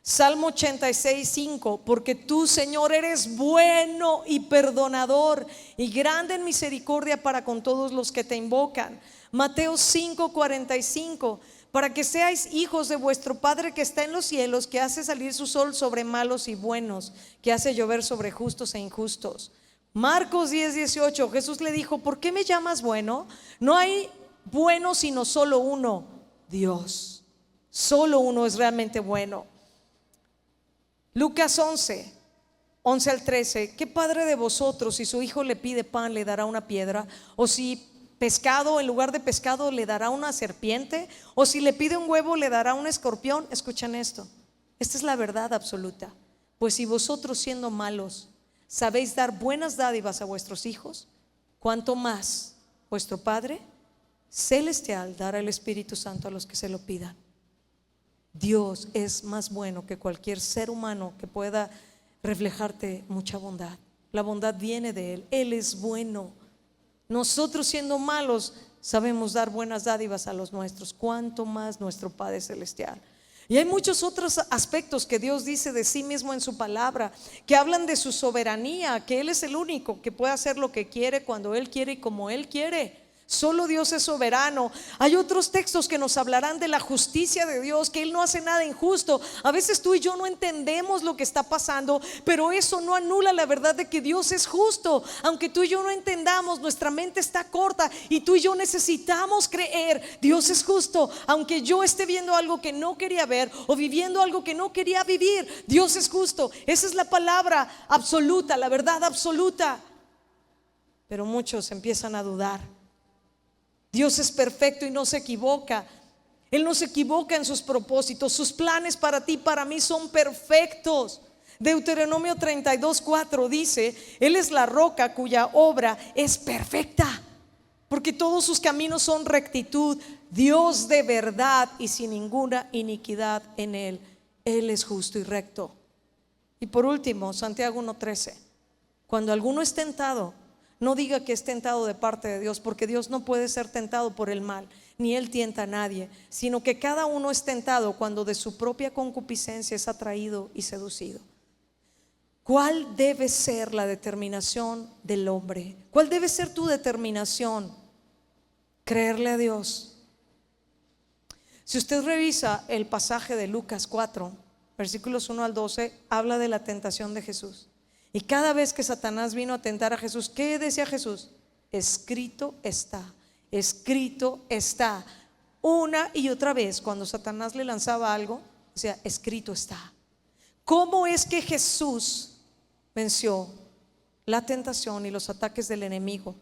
Salmo 86:5. Porque tú, Señor, eres bueno y perdonador y grande en misericordia para con todos los que te invocan. Mateo 5:45. Para que seáis hijos de vuestro Padre que está en los cielos, que hace salir su sol sobre malos y buenos, que hace llover sobre justos e injustos. Marcos 10:18. Jesús le dijo: ¿por qué me llamas bueno? No hay bueno sino solo uno, Dios. Solo uno es realmente bueno. Lucas 11 al 13. ¿Qué padre de vosotros, si su hijo le pide pan, le dará una piedra? O si pescado, en lugar de pescado, le dará una serpiente? O si le pide un huevo, le dará un escorpión. Escuchen esto, esta es la verdad absoluta. Pues si vosotros, siendo malos, sabéis dar buenas dádivas a vuestros hijos, cuánto más vuestro Padre celestial dará el Espíritu Santo a los que se lo pidan. Dios es más bueno que cualquier ser humano que pueda reflejarte mucha bondad. La bondad viene de Él. Él es bueno. Nosotros, siendo malos, sabemos dar buenas dádivas a los nuestros, cuánto más nuestro Padre celestial. Y hay muchos otros aspectos que Dios dice de sí mismo en su palabra, que hablan de su soberanía, que Él es el único que puede hacer lo que quiere, cuando Él quiere y como Él quiere. Solo Dios es soberano. Hay otros textos que nos hablarán de la justicia de Dios, que Él no hace nada injusto. A veces tú y yo no entendemos lo que está pasando, pero eso no anula la verdad de que Dios es justo. Aunque tú y yo no entendamos, nuestra mente está corta y tú y yo necesitamos creer: Dios es justo. Aunque yo esté viendo algo que no quería ver o viviendo algo que no quería vivir, Dios es justo. Esa es la palabra absoluta, la verdad absoluta. Pero muchos empiezan a dudar. Dios es perfecto y no se equivoca. Él no se equivoca en sus propósitos. Sus planes para ti y para mí son perfectos. Deuteronomio 32:4 dice: Él es la roca cuya obra es perfecta, porque todos sus caminos son rectitud. Dios de verdad y sin ninguna iniquidad en Él. Él es justo y recto. Y por último, Santiago 1:13. Cuando alguno es tentado, no diga que es tentado de parte de Dios, porque Dios no puede ser tentado por el mal, ni Él tienta a nadie, sino que cada uno es tentado cuando de su propia concupiscencia es atraído y seducido. ¿Cuál debe ser la determinación del hombre? ¿Cuál debe ser tu determinación? Creerle a Dios. Si usted revisa el pasaje de Lucas 4, versículos 1 al 12, habla de la tentación de Jesús. Y cada vez que Satanás vino a tentar a Jesús, ¿qué decía Jesús? Escrito está, escrito está. Una y otra vez, cuando Satanás le lanzaba algo, decía: escrito está. ¿Cómo es que Jesús venció la tentación y los ataques del enemigo?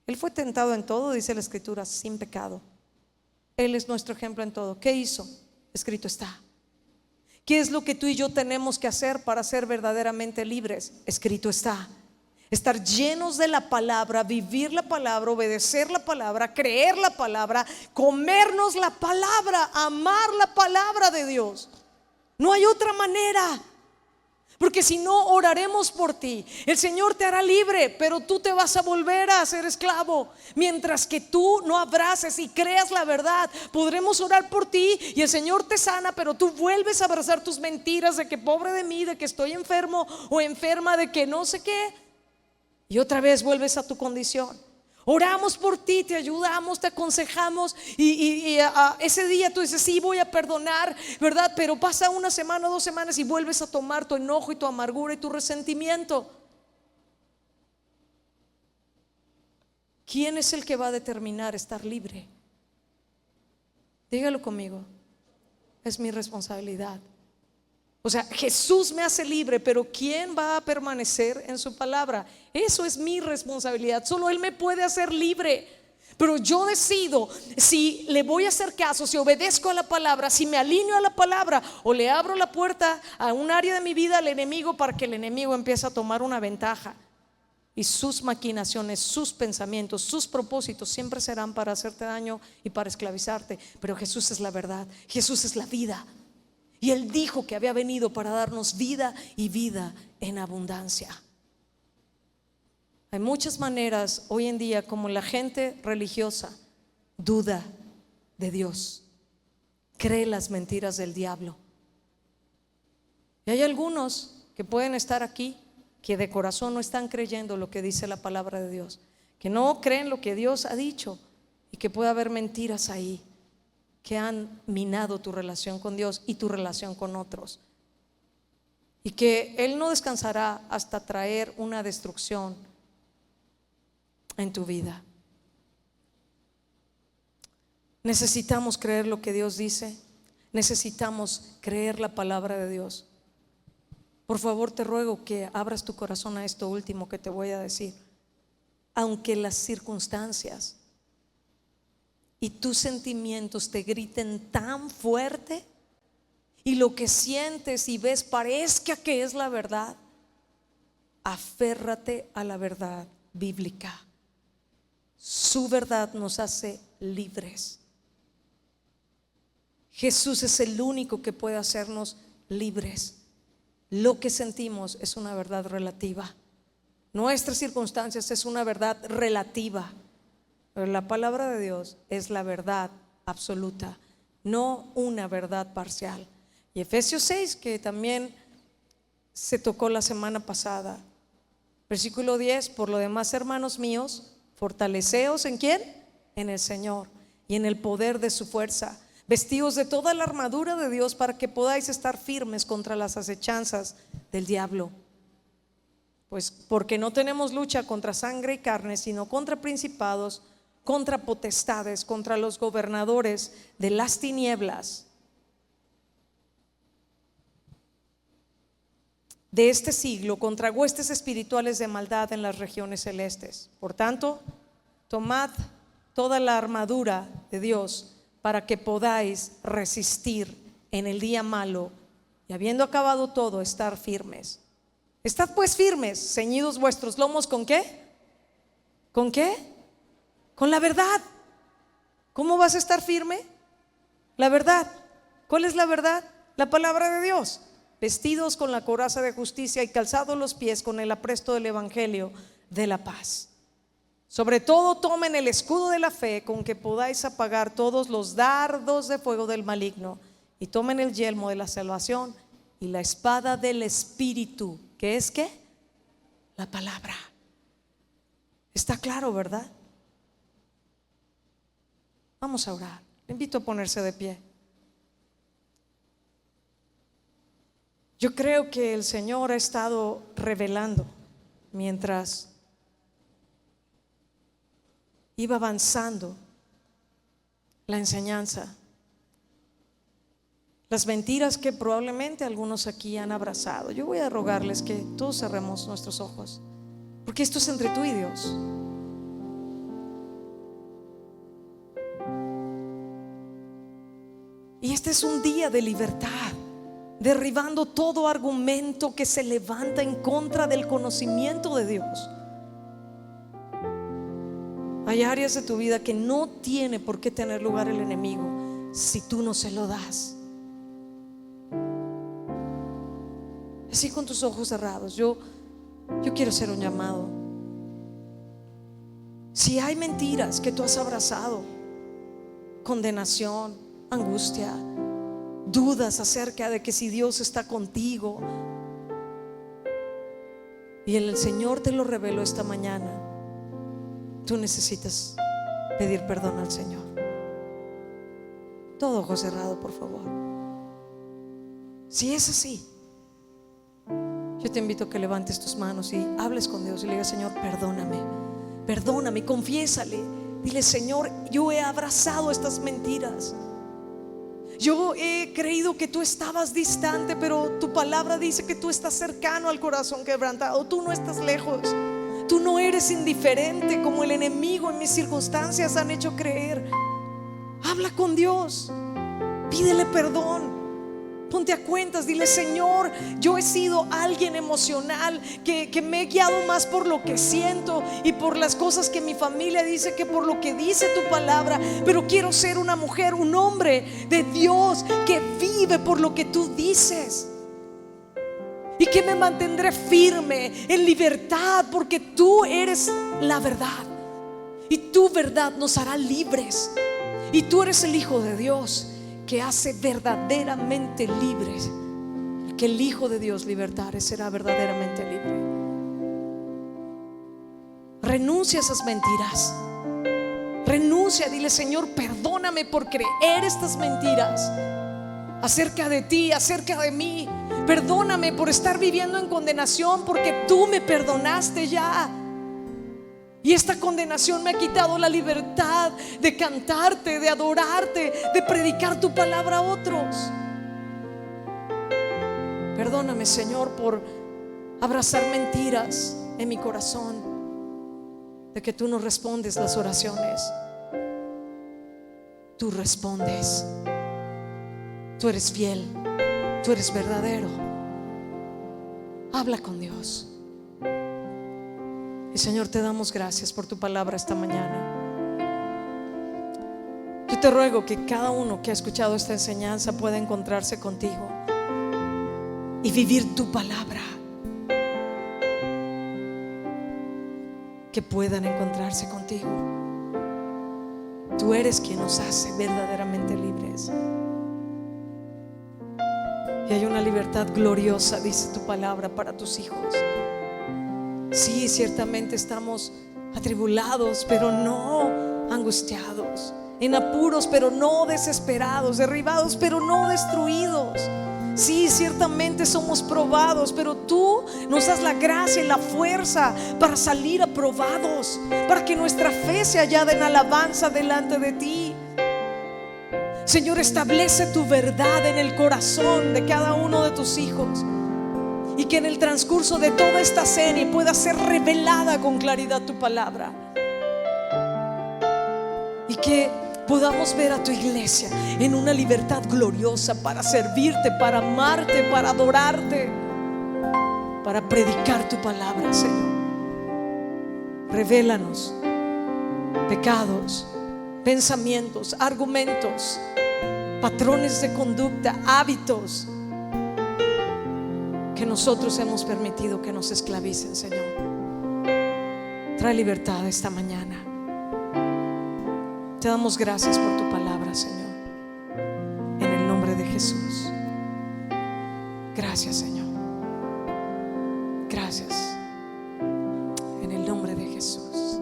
Él fue tentado en todo, dice la Escritura, sin pecado. Él es nuestro ejemplo en todo. ¿Qué hizo? Escrito está. ¿Qué es lo que tú y yo tenemos que hacer para ser verdaderamente libres? Escrito está. Estar llenos de la palabra, vivir la palabra, obedecer la palabra, creer la palabra, comernos la palabra, amar la palabra de Dios. No hay otra manera. Porque si no, oraremos por ti. El Señor te hará libre, pero tú te vas a volver a ser esclavo. Mientras que tú no abraces y creas la verdad, podremos orar por ti y el Señor te sana, pero tú vuelves a abrazar tus mentiras de que pobre de mí, de que estoy enfermo o enferma, de que no sé qué, y otra vez vuelves a tu condición. Oramos por ti, te ayudamos, te aconsejamos y ese día tú dices: sí, voy a perdonar, ¿verdad? Pero pasa una semana o 2 semanas y vuelves a tomar tu enojo y tu amargura y tu resentimiento. ¿Quién es el que va a determinar estar libre? Dígalo conmigo. Es mi responsabilidad. O sea, Jesús me hace libre, pero ¿quién va a permanecer en su palabra? Eso es mi responsabilidad. Solo Él me puede hacer libre. Pero yo decido si le voy a hacer caso, si obedezco a la palabra, si me alineo a la palabra, o le abro la puerta a un área de mi vida al enemigo para que el enemigo empiece a tomar una ventaja. y sus maquinaciones, sus pensamientos, sus propósitos siempre serán para hacerte daño y para esclavizarte. Pero Jesús es la verdad, Jesús es la vida. Y Él dijo que había venido para darnos vida y vida en abundancia. Hay muchas maneras hoy en día como la gente religiosa duda de Dios, cree las mentiras del diablo. Y hay algunos que pueden estar aquí que de corazón no están creyendo lo que dice la palabra de Dios, que no creen lo que Dios ha dicho, y que puede haber mentiras ahí que han minado tu relación con Dios y tu relación con otros, y que Él no descansará hasta traer una destrucción en tu vida. Necesitamos creer lo que Dios dice, necesitamos creer la palabra de Dios. Por favor, te ruego que abras tu corazón a esto último que te voy a decir. Aunque las circunstancias y tus sentimientos te griten tan fuerte y lo que sientes y ves parezca que es la verdad, aférrate a la verdad bíblica. Su verdad nos hace libres. Jesús es el único que puede hacernos libres. Lo que sentimos es una verdad relativa. Nuestras circunstancias es una verdad relativa. Pero la palabra de Dios es la verdad absoluta, no una verdad parcial. Y Efesios 6, que también se tocó la semana pasada, versículo 10: por lo demás, hermanos míos, fortaleceos ¿en quién? En el Señor y en el poder de su fuerza, vestidos de toda la armadura de Dios para que podáis estar firmes contra las acechanzas del diablo. Pues porque no tenemos lucha contra sangre y carne, sino contra principados, contra potestades, contra los gobernadores de las tinieblas de este siglo, contra huestes espirituales de maldad en las regiones celestes. Por tanto, tomad toda la armadura de Dios para que podáis resistir en el día malo, y habiendo acabado todo, estar firmes. Estad pues firmes, ceñidos vuestros lomos ¿con qué? ¿Con qué? Con la verdad. ¿Cómo vas a estar firme? La verdad. ¿Cuál es la verdad? La palabra de Dios. Vestidos con la coraza de justicia y calzados los pies con el apresto del evangelio de la paz. Sobre todo tomen el escudo de la fe con que podáis apagar todos los dardos de fuego del maligno, y tomen el yelmo de la salvación y la espada del Espíritu, que es ¿qué? La palabra. Está claro, ¿verdad? Vamos a orar. Le invito a ponerse de pie. Yo creo que el Señor ha estado revelando mientras iba avanzando la enseñanza, las mentiras que probablemente algunos aquí han abrazado. Yo voy a rogarles que todos cerremos nuestros ojos, porque esto es entre tú y Dios. Y este es un día de libertad, derribando todo argumento que se levanta en contra del conocimiento de Dios. Hay áreas de tu vida que no tiene por qué tener lugar el enemigo si tú no se lo das. Así con tus ojos cerrados, yo quiero hacer un llamado. Si hay mentiras que tú has abrazado, condenación, angustia, dudas acerca de que si Dios está contigo, y el Señor te lo reveló esta mañana, tú necesitas pedir perdón al Señor. Todo ojo cerrado, por favor. Si es así, yo te invito a que levantes tus manos y hables con Dios y le digas: Señor, perdóname, perdóname, confiésale. Dile: Señor, yo he abrazado estas mentiras. Yo he creído que tú estabas distante, pero tu palabra dice que tú estás cercano al corazón quebrantado. Tú no estás lejos. Tú no eres indiferente como el enemigo en mis circunstancias han hecho creer. Habla con Dios, pídele perdón. Ponte a cuentas, dile: Señor, yo he sido alguien emocional que me he guiado más por lo que siento y por las cosas que mi familia dice que por lo que dice tu palabra, pero quiero ser una mujer, un hombre de Dios que vive por lo que tú dices, y que me mantendré firme en libertad, porque tú eres la verdad y tu verdad nos hará libres, y tú eres el Hijo de Dios que hace verdaderamente libres. El que el Hijo de Dios libertare será verdaderamente libre. Renuncia a esas mentiras. Renuncia, dile: Señor, perdóname por creer estas mentiras acerca de ti, acerca de mí. Perdóname por estar viviendo en condenación, porque tú me perdonaste ya. Y esta condenación me ha quitado la libertad de cantarte, de adorarte, de predicar tu palabra a otros. Perdóname, Señor, por abrazar mentiras en mi corazón, de que tú no respondes las oraciones. Tú respondes. Tú eres fiel. Tú eres verdadero. Habla con Dios. Y Señor, te damos gracias por tu palabra esta mañana. Yo te ruego que cada uno que ha escuchado esta enseñanza pueda encontrarse contigo y vivir tu palabra. Que puedan encontrarse contigo. Tú eres quien nos hace verdaderamente libres. Y hay una libertad gloriosa, dice tu palabra, para tus hijos. Sí, ciertamente estamos atribulados, pero no angustiados, en apuros, pero no desesperados, derribados, pero no destruidos. Sí, ciertamente somos probados, pero tú nos das la gracia y la fuerza para salir aprobados, para que nuestra fe sea hallada en alabanza delante de ti. Señor, establece tu verdad en el corazón de cada uno de tus hijos, y que en el transcurso de toda esta serie pueda ser revelada con claridad tu palabra, y que podamos ver a tu iglesia en una libertad gloriosa para servirte, para amarte, para adorarte, para predicar tu palabra. Señor, revélanos pecados, pensamientos, argumentos, patrones de conducta, hábitos que nosotros hemos permitido que nos esclavicen. Señor, trae libertad esta mañana. Te damos gracias por tu palabra, Señor, en el nombre de Jesús. Gracias, Señor. Gracias, en el nombre de Jesús.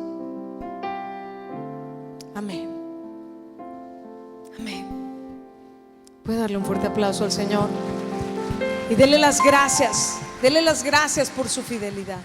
Amén. Amén. Puede darle un fuerte aplauso al Señor y dele las gracias por su fidelidad.